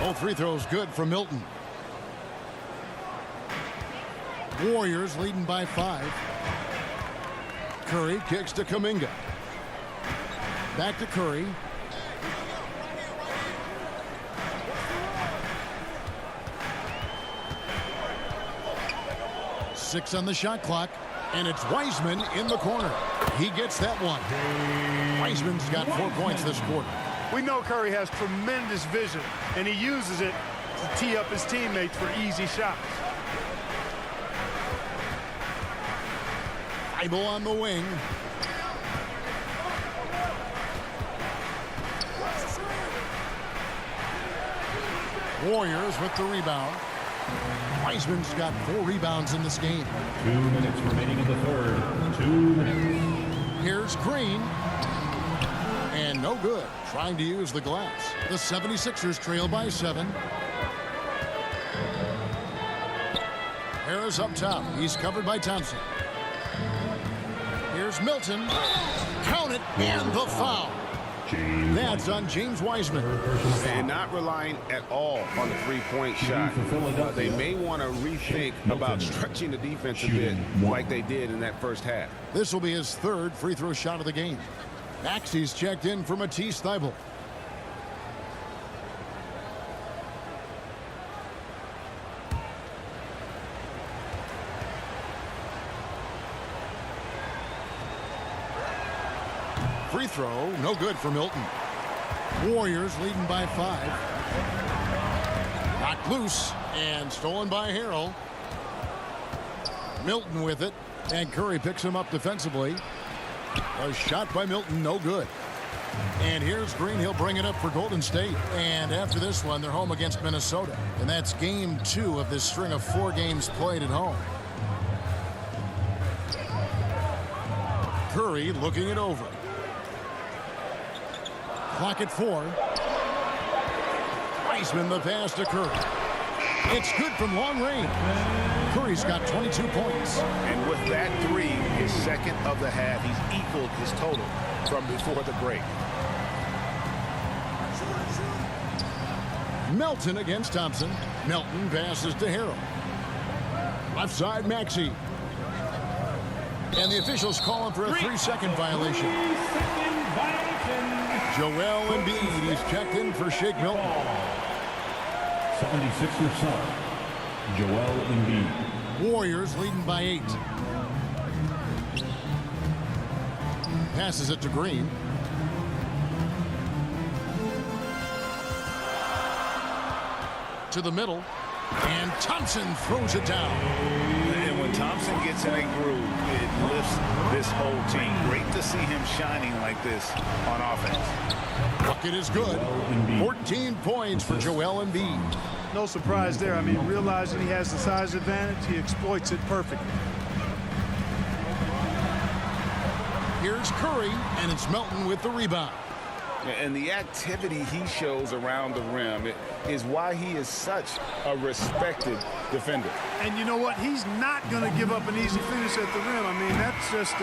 Both free throws good for Milton. Warriors leading by 5. Curry kicks to Kuminga. Back to Curry. Six on the shot clock, and it's Wiseman in the corner. He gets that one. Wiseman's got 4 points this quarter. We know Curry has tremendous vision, and he uses it to tee up his teammates for easy shots. Thibault on the wing. Warriors with the rebound. Wiseman's got 4 rebounds in this game. 2 minutes remaining in the third. 2 minutes. Here's Green. And no good. Trying to use the glass. The 76ers trail by 7. Harris up top. He's covered by Thompson. Here's Milton. Count it, and the foul. That's on James Wiseman. And not relying at all on the three-point shot. They may want to rethink about stretching the defense a bit like they did in that first half. This will be his 3rd free throw shot of the game. Maxey's checked in for Matisse Thybulle. Free throw, no good for Milton. Warriors leading by 5. Knocked loose and stolen by Harrell. Milton with it, and Curry picks him up defensively. A shot by Milton, no good. And here's Green. He'll bring it up for Golden State. And after this one, they're home against Minnesota. And that's game 2 of this string of 4 games played at home. Curry looking it over. Clock at 4. Wiseman the pass to Curry. It's good from long range. Curry's got 22 points. And with that 3, his second of the half, he's equaled his total from before the break. Melton against Thompson. Melton passes to Harrell. Left side, Maxey. And the officials call him for a 3-second violation. Joel Embiid, he's checked in for Shake Milton. 76ers sub, Joel Embiid. Warriors leading by 8. Passes it to Green. To the middle. And Thompson throws it down. And when Thompson gets in a groove, it lifts this whole team. Great to see him shining like this on offense. Bucket is good. 14 points for Joel Embiid. No surprise there. I mean, realizing he has the size advantage, he exploits it perfectly. Here's Curry, and it's Melton with the rebound. And the activity he shows around the rim is why he is such a respected defender. And you know what? He's not going to give up an easy finish at the rim. I mean, that's just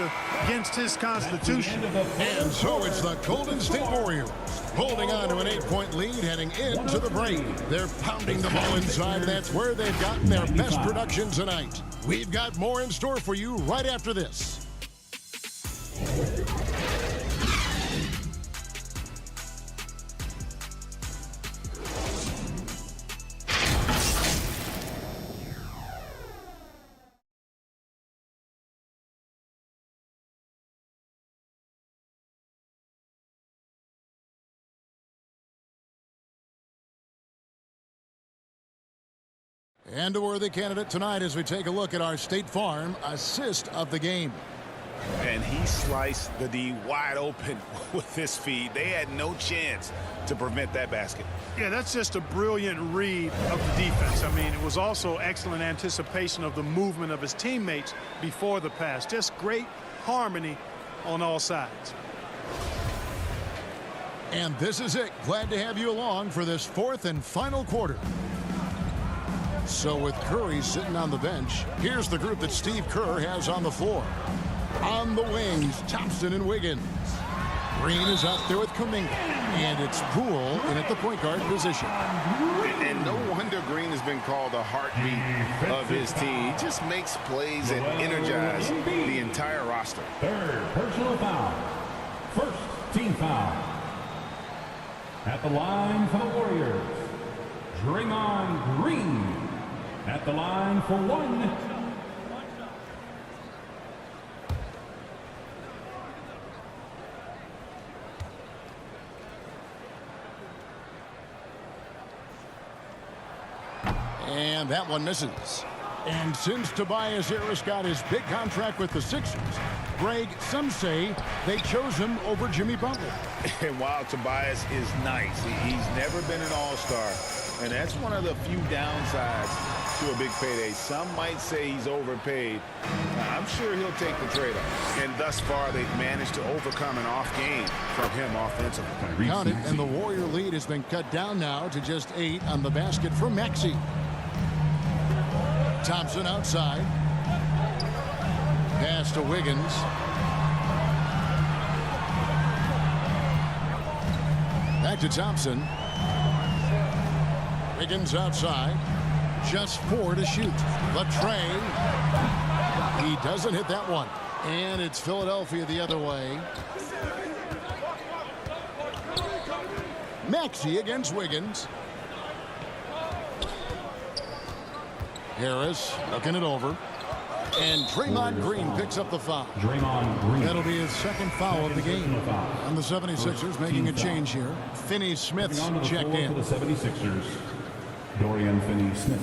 against his constitution. And so it's the Golden State Warriors holding on to an 8-point lead heading into the break. They're pounding the ball inside, and that's where they've gotten their best production tonight. We've got more in store for you right after this. And a worthy candidate tonight as we take a look at our State Farm assist of the game. And he sliced the D wide open with his feed. They had no chance to prevent that basket. Yeah, that's just a brilliant read of the defense. I mean, it was also excellent anticipation of the movement of his teammates before the pass. Just great harmony on all sides. And this is it. Glad to have you along for this 4th and final quarter. So with Curry sitting on the bench, here's the group that Steve Kerr has on the floor. On the wings, Thompson and Wiggins. Green is out there with Kuminga. And it's Poole in at the point guard position. And no wonder Green has been called the heartbeat of his team. He just makes plays and energizes the entire roster. 3rd personal foul. 1st team foul. At the line for the Warriors, Draymond Green. At the line for 1. And that one misses. And since Tobias Harris got his big contract with the Sixers, Greg, some say they chose him over Jimmy Butler. And while Tobias is nice, he's never been an all-star. And that's one of the few downsides to a big payday. Some might say he's overpaid. I'm sure he'll take the trade-off. And thus far, they've managed to overcome an off game from him offensively. Count it, and the Warrior lead has been cut down now to just 8 on the basket for Maxey. Thompson outside. Pass to Wiggins. Back to Thompson. Wiggins outside. Just 4 to shoot. Latray. He doesn't hit that one. And it's Philadelphia the other way. Maxey against Wiggins. Harris looking it over. And Draymond Green picks up the foul. That'll be his second foul of the game. And the 76ers making a change here. Finney-Smith checked in. For the 76ers, Dorian Finney-Smith.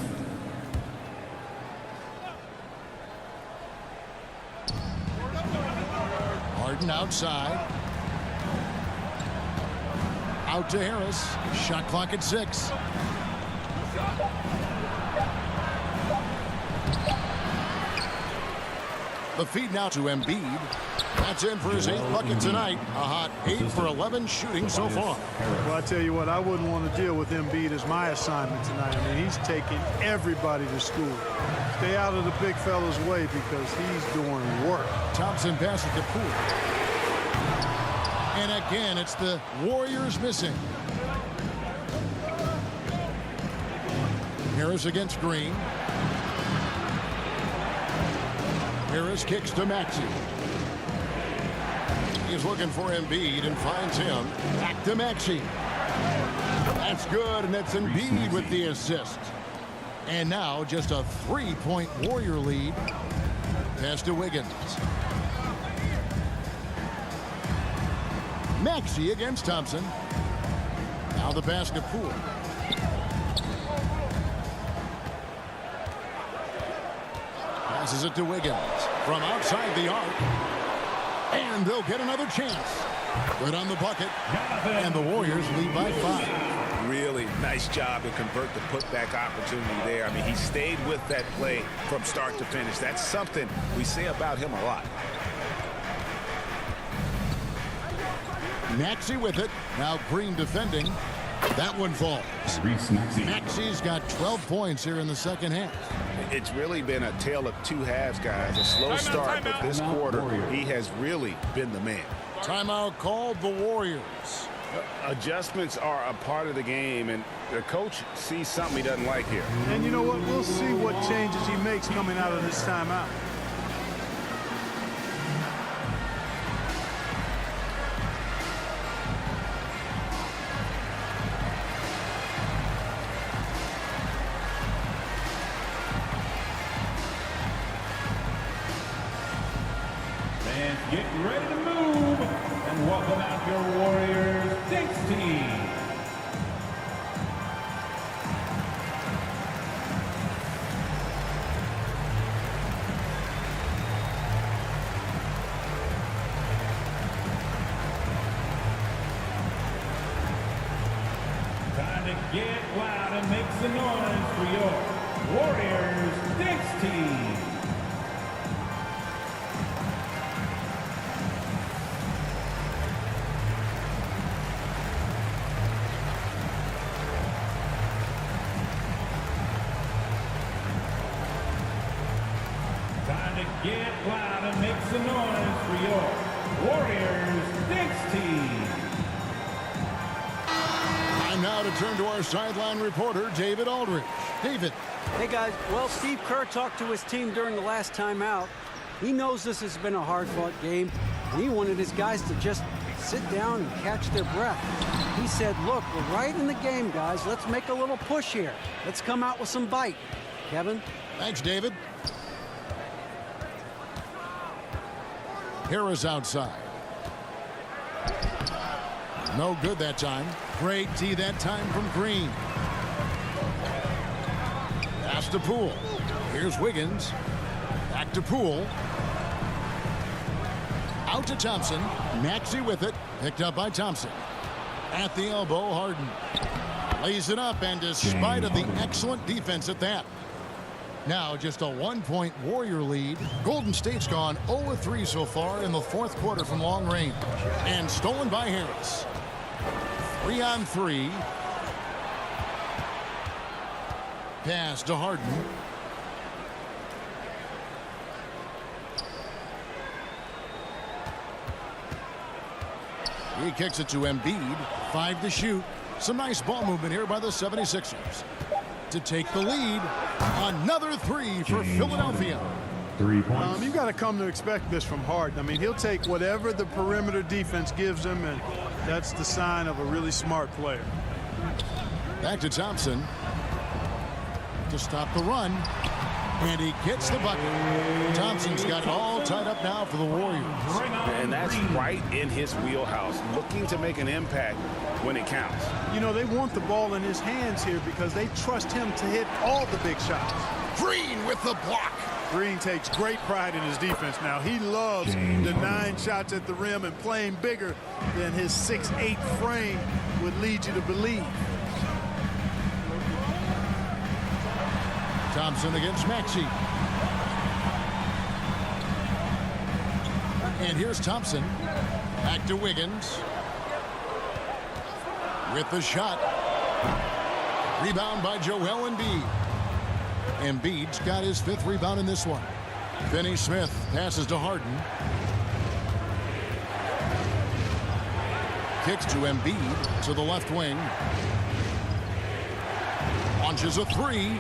Harden outside. Out to Harris. Shot clock at 6. The feed now to Embiid. That's in for his 8th bucket tonight. A hot 8 for 11 shooting so far. Well, I tell you what, I wouldn't want to deal with Embiid as my assignment tonight. I mean, he's taking everybody to school. Stay out of the big fella's way because he's doing work. Thompson passes to Poole. And again, it's the Warriors missing. Harris against Green. Harris kicks to Maxey. He's looking for Embiid and finds him. Back to Maxey. That's good, and it's Embiid with the assist. And now just a 3-point Warrior lead. Pass to Wiggins. Maxey against Thompson. Now the pass to Poole. Passes it to Wiggins from outside the arc. And they'll get another chance. Good on the bucket. And the Warriors lead by 5. Really nice job to convert the putback opportunity there. I mean, he stayed with that play from start to finish. That's something we say about him a lot. Maxey with it. Now Green defending. That one falls. Maxey's got 12 points here in the second half. It's really been a tale of two halves, guys. A slow start, but this quarter, he has really been the man. Timeout called the Warriors. Adjustments are a part of the game, and the coach sees something he doesn't like here. And you know what? We'll see what changes he makes coming out of this timeout. Get ready to move and welcome out your Warriors Dinks team. Time to get loud and make some noise for your Warriors Dinks team. Get loud and make some noise for your Warriors Dinks team. And now to turn to our sideline reporter, David Aldridge. David. Hey, guys. Well, Steve Kerr talked to his team during the last timeout. He knows this has been a hard-fought game, and he wanted his guys to just sit down and catch their breath. He said, look, we're right in the game, guys. Let's make a little push here. Let's come out with some bite. Kevin? Thanks, David. Harris outside. No good that time. Great tee that time from Green. Pass to Poole. Here's Wiggins. Back to Poole. Out to Thompson. Maxey with it. Picked up by Thompson. At the elbow, Harden. Lays it up, and despite of the excellent defense at that. Now just a 1-point Warrior lead. Golden State's gone 0-3 so far in the fourth quarter from long range. And stolen by Harris. 3-on-3. Pass to Harden. He kicks it to Embiid. 5 to shoot. Some nice ball movement here by the 76ers. To take the lead. Another 3 for Philadelphia. 3 points. You've got to come to expect this from Harden. I mean, he'll take whatever the perimeter defense gives him, and that's the sign of a really smart player. Back to Thompson. To stop the run. And he gets the bucket. Thompson's got it all tied up now for the Warriors. And that's right in his wheelhouse, looking to make an impact when it counts. You know, they want the ball in his hands here because they trust him to hit all the big shots. Green with the block. Green takes great pride in his defense now. He loves denying shots at the rim and playing bigger than his 6'8" frame would lead you to believe. Thompson against Maxey. And here's Thompson. Back to Wiggins. With the shot. Rebound by Joel Embiid. Embiid's got his 5th rebound in this one. Finney-Smith passes to Harden. Kicks to Embiid to the left wing. Launches a 3.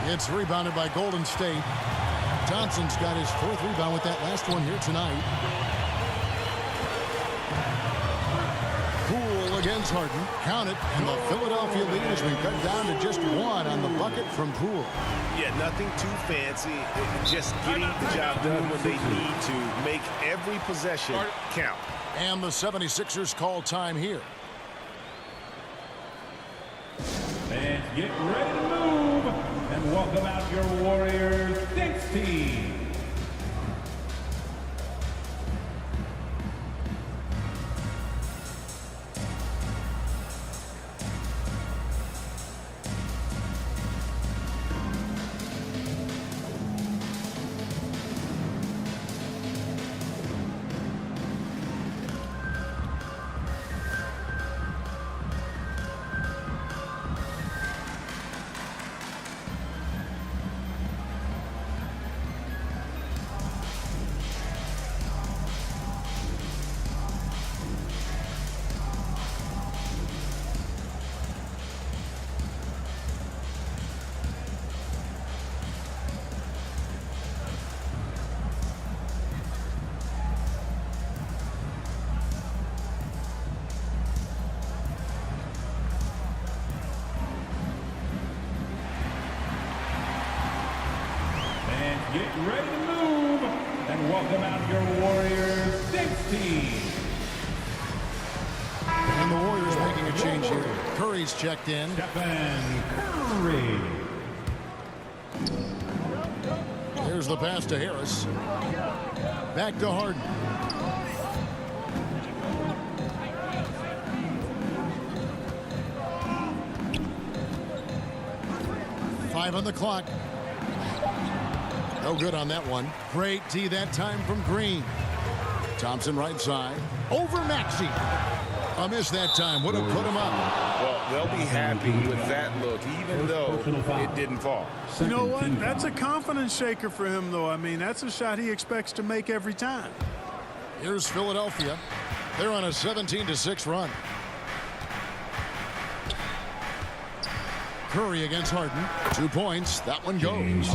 It's rebounded by Golden State. Thompson's got his 4th rebound with that last one here tonight. Poole against Harden. Count it. And the Philadelphia lead has been cut down to just 1 on the bucket from Poole. Yeah, nothing too fancy. Just getting the job done when they need to make every possession count. And the 76ers call time here. And get ready to move. And welcome out your Warriors Knicks team. Get ready to move and welcome out your Warriors Knicks team. And the Warriors making a change here. Curry's checked in. Stephen Curry. Here's the pass to Harris. Back to Harden. Five on the clock. No good on that one. Great D that time from Green. Thompson right side. Over Maxey. A miss that time. Would have put him up. Well, they'll be happy with that look, even though it didn't fall. You know what? That's a confidence shaker for him, though. I mean, that's a shot he expects to make every time. Here's Philadelphia. They're on a 17-6 run. Curry against Harden. 2 points. That one goes.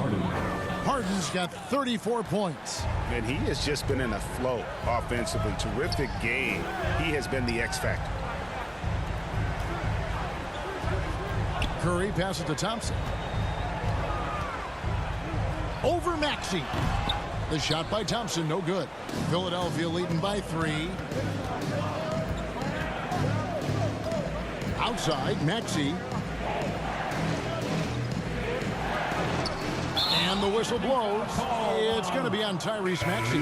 Harden's got 34 points. And he has just been in a flow offensively. Terrific game. He has been the X factor. Curry passes to Thompson. Over Maxey. The shot by Thompson, no good. Philadelphia leading by 3. Outside, Maxey. And the whistle blows. It's going to be on Tyrese Maxey.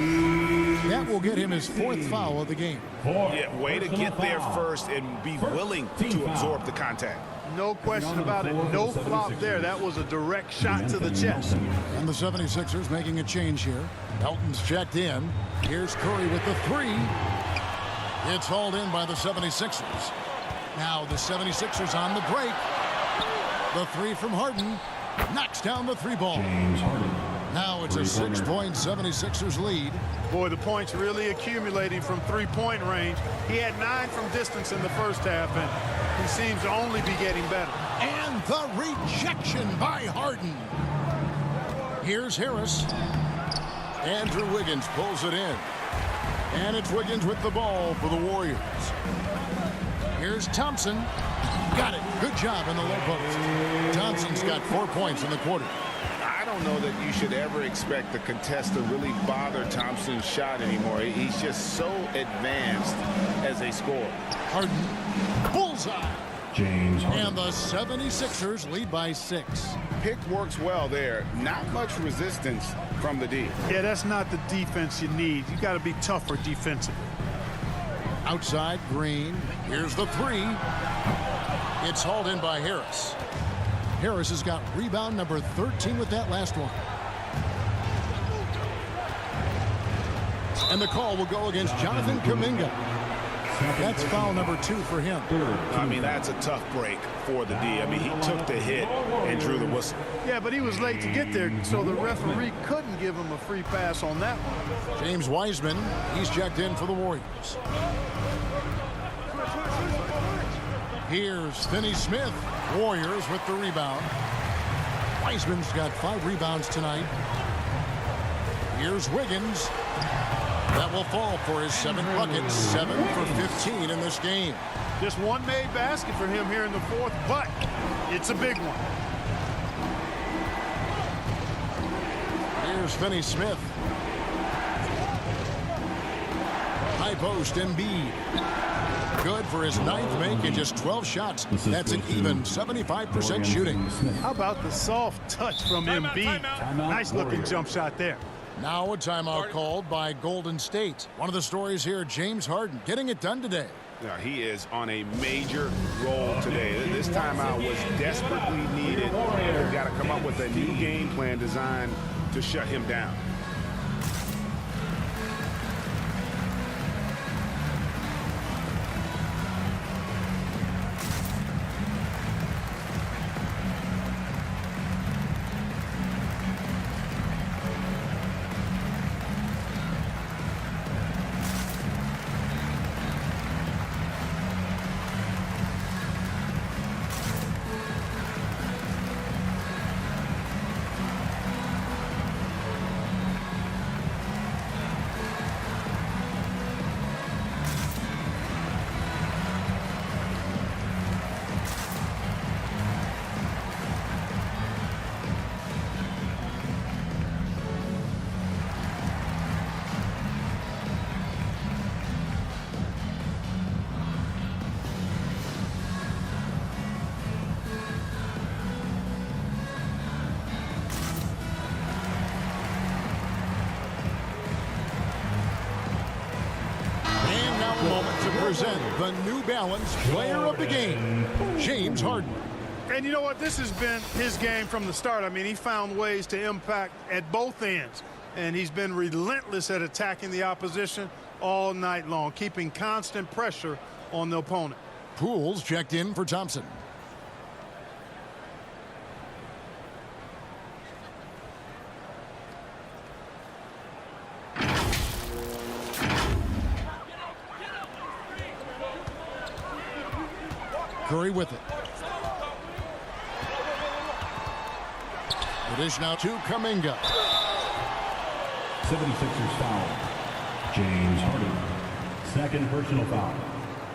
That will get him his 4th foul of the game. Yeah, way to get there first and be willing to absorb the contact. No question about it. No flop there. That was a direct shot to the chest. And the 76ers making a change here. Melton's checked in. Here's Curry with the 3. It's hauled in by the 76ers. Now the 76ers on the break. The 3 from Harden. Knocks down the 3 ball. Now it's a 6-point 76ers lead. Boy, the points really accumulating from 3-point range. He had 9 from distance in the first half, and he seems to only be getting better. And the rejection by Harden. Here's Harris. Andrew Wiggins pulls it in. And it's Wiggins with the ball for the Warriors. Here's Thompson. Got it. Good job in the low post. Thompson's got 4 points in the quarter. I don't know that you should ever expect the contest to really bother Thompson's shot anymore. He's just so advanced as a scorer. Harden. Bullseye. James Harden. And the 76ers lead by 6. Pick works well there. Not much resistance from the D. Yeah, that's not the defense you need. You got to be tougher defensively. Outside, Green. Here's the 3. It's hauled in by Harris. Harris has got rebound number 13 with that last one. And the call will go against Jonathan Kuminga. That's foul number 2 for him. I mean, that's a tough break for the D. I mean, he took the hit and drew the whistle. Yeah, but he was late to get there, so the referee couldn't give him a free pass on that one. James Wiseman, he's checked in for the Warriors. Here's Finney-Smith. Warriors with the rebound. Wiseman's got 5 rebounds tonight. Here's Wiggins. That will fall for his 7th bucket. 7 for 15 in this game. Just one made basket for him here in the 4th, but it's a big one. Here's Finney-Smith. High post, Embiid. Good for his 9th make in just 12 shots. That's an even 75% shooting. How about the soft touch from Embiid? Nice looking jump shot there. Now a timeout called by Golden State. One of the stories here, James Harden getting it done today. Yeah, he is on a major roll today. This timeout was desperately needed. They've got to come up with a new game plan designed to shut him down. Present the New Balance player of the game, James Harden. And you know what? This has been his game from the start. I mean, he found ways to impact at both ends. And he's been relentless at attacking the opposition all night long, keeping constant pressure on the opponent. Pools checked in for Thompson. Curry with it. It is now to Kuminga. 76ers foul. James Harden. Second personal foul.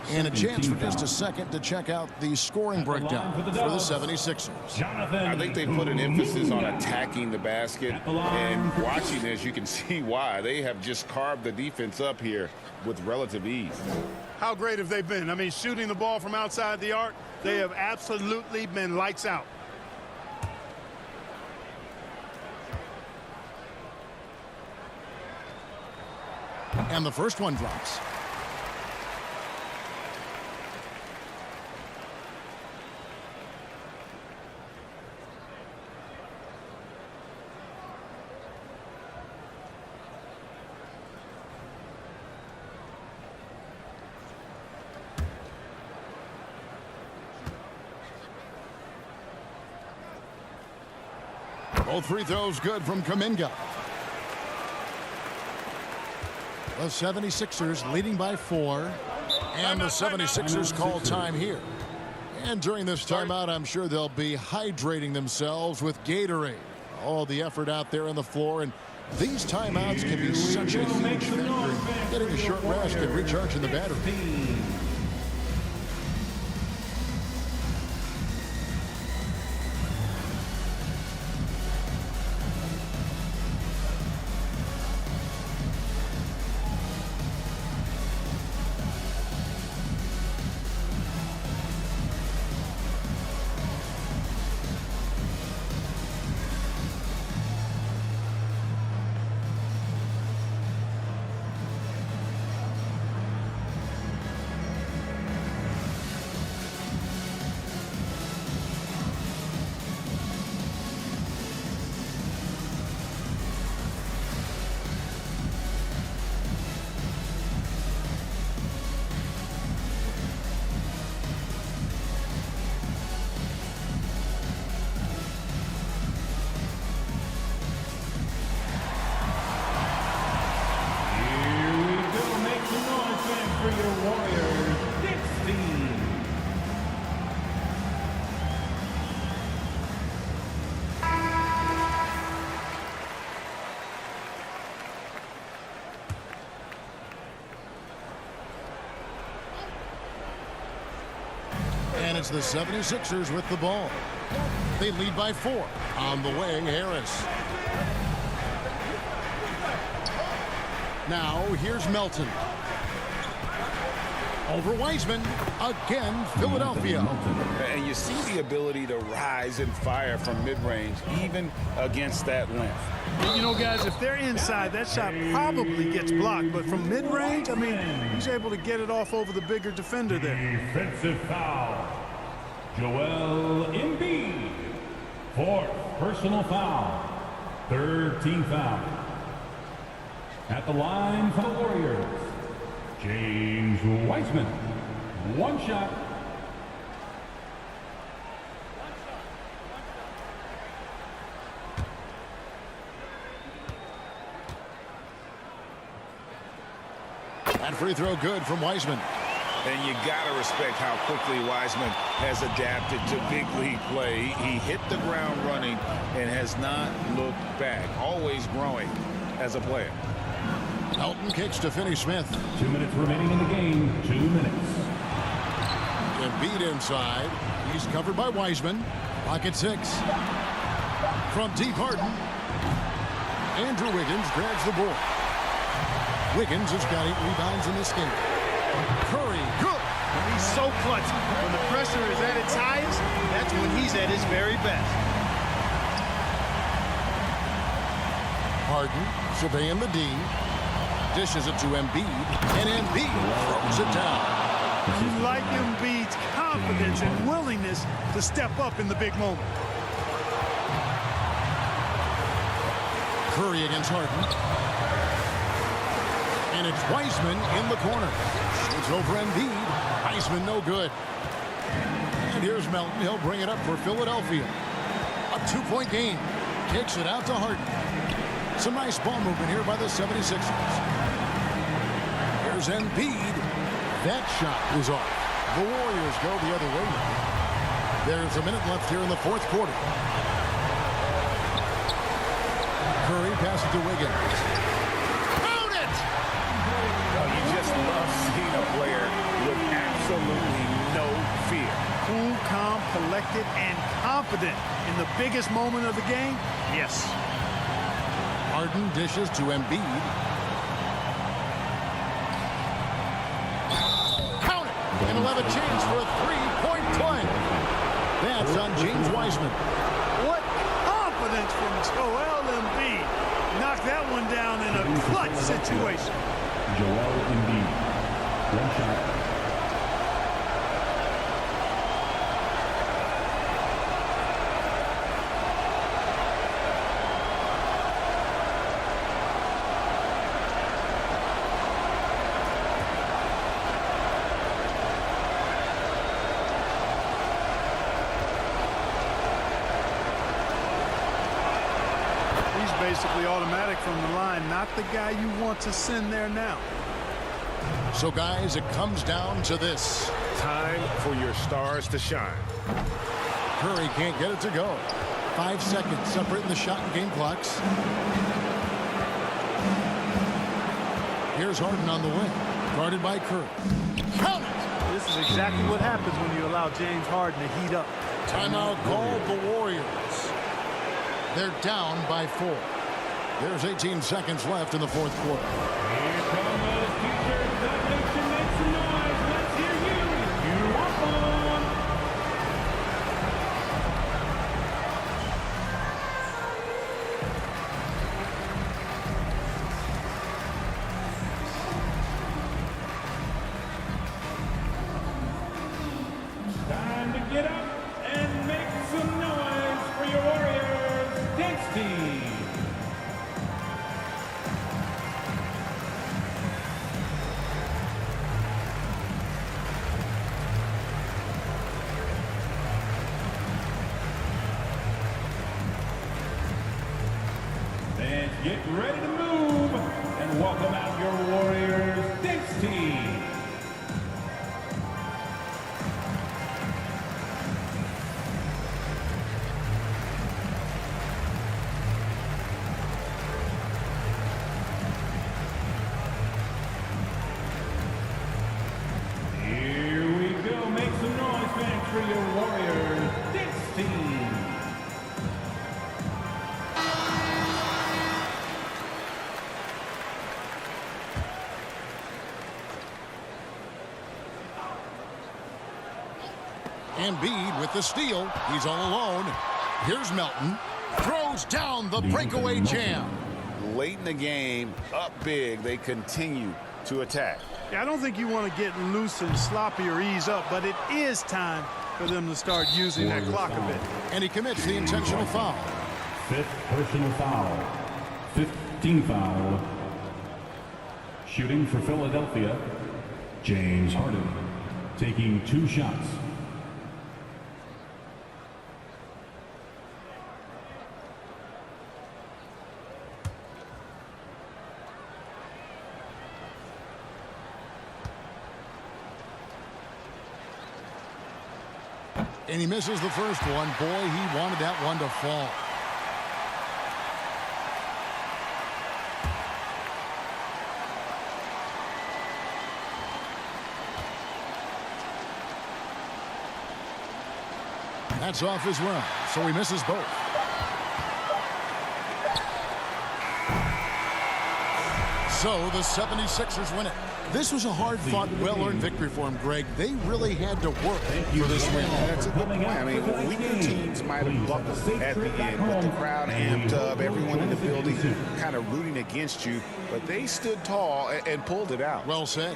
And a chance for just a second to check out the scoring breakdown for the 76ers. I think they put an emphasis on attacking the basket. And watching this, you can see why. They have just carved the defense up here with relative ease. How great have they been? I mean, shooting the ball from outside the arc, they have absolutely been lights out. And the first one drops. Both free throws good from Kuminga. The 76ers leading by 4. And the 76ers call time here. And during this timeout, I'm sure they'll be hydrating themselves with Gatorade. All the effort out there on the floor. And these timeouts can be such a huge factor in getting a short rest and recharging the battery. And it's the 76ers with the ball. They lead by 4. On the way, Harris. Now, here's Melton. Over Wiseman. Again, Philadelphia. And you see the ability to rise and fire from mid-range, even against that length. You know, guys, if they're inside, that shot probably gets blocked. But from mid-range, I mean, he's able to get it off over the bigger defender there. Defensive foul. Joel Embiid. 4th personal foul. 3rd team foul. At the line for the Warriors, James Wiseman. 1 shot. And free throw good from Wiseman. And you got to respect how quickly Wiseman has adapted to big league play. He hit the ground running and has not looked back. Always growing as a player. Melton kicks to Finney-Smith. 2 minutes remaining in the game. 2 minutes. Embiid inside. He's covered by Wiseman. Pocket 6. From deep, Harden. Andrew Wiggins grabs the board. Wiggins has got 8 rebounds in this game. Curry, good. He's so clutch. When the pressure is at its highest, that's when he's at his very best. Harden surveying the D. Dishes it to Embiid. And Embiid throws it down. You like Embiid's confidence and willingness to step up in the big moment. Curry against Harden. And it's Wiseman in the corner. Shoots over Embiid. Wiseman no good. And here's Melton. He'll bring it up for Philadelphia. A 2-point game. Kicks it out to Harden. Some nice ball movement here by the 76ers. Here's Embiid. That shot is off. The Warriors go the other way. There's a minute left here in the 4th quarter. Curry passes to Wiggins. You just love seeing a player with absolutely no fear. Cool, calm, collected, and confident in the biggest moment of the game. Yes. Harden dishes to Embiid. Count it! And he'll have a chance for a 3-point play. That's on James Wiseman. What confidence from Joel Embiid. Knocked that one down in a clutch situation. Joel Embiid. One shot. Basically automatic from the line, not the guy you want to send there now. So, guys, it comes down to this. Time for your stars to shine. Curry can't get it to go. 5 seconds separating the shot and game clocks. Here's Harden on the wing, guarded by Curry. Count it! This is exactly what happens when you allow James Harden to heat up. Timeout called the Warriors. They're down by 4. There's 18 seconds left in the fourth quarter. Here come those teachers that nation make some noise. Let's hear you. You want one. Time to get up and make some noise for your Warriors dance team. And get ready to move and welcome out your Warriors dance team. Here we go. Make some noise, fans, for your Warriors dance team. Embiid with the steal. He's all alone. Here's Melton. Throws down the breakaway jam. Late in the game, up big, they continue to attack. Yeah, I don't think you want to get loose and sloppy or ease up, but it is time for them to start using that clock a bit. And he commits the intentional foul. 5th personal foul. 15th foul. Shooting for Philadelphia, James Harden. Taking 2 shots. And he misses the first one. Boy, he wanted that one to fall. That's off as well, so he misses both. So the 76ers win it. This was a hard-fought, well-earned victory for him, Greg. They really had to work for this win. That's a good point. I mean, weaker teams might have buckled at the end, but the crowd amped up, everyone in the building kind of rooting against you, but they stood tall and pulled it out. Well said.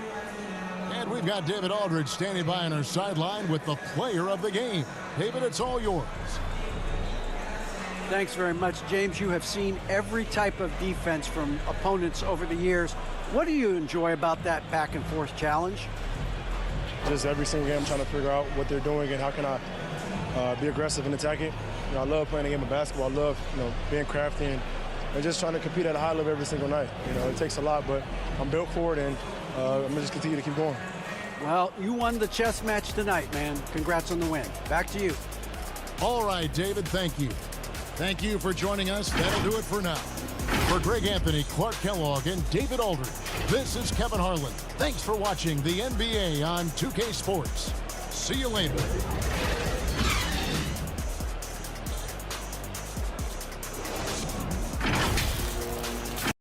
And we've got David Aldridge standing by on our sideline with the player of the game. David, it's all yours. Thanks very much, James. You have seen every type of defense from opponents over the years. What do you enjoy about that back-and-forth challenge? Just every single game, I'm trying to figure out what they're doing and how can I be aggressive and attack it. You know, I love playing the game of basketball. I love, being crafty and just trying to compete at a high level every single night. You know, it takes a lot, but I'm built for it, and I'm going to just continue to keep going. Well, you won the chess match tonight, man. Congrats on the win. Back to you. All right, David, thank you. Thank you for joining us. That'll do it for now. For Greg Anthony, Clark Kellogg, and David Aldridge, this is Kevin Harlan. Thanks for watching the NBA on 2K Sports. See you later.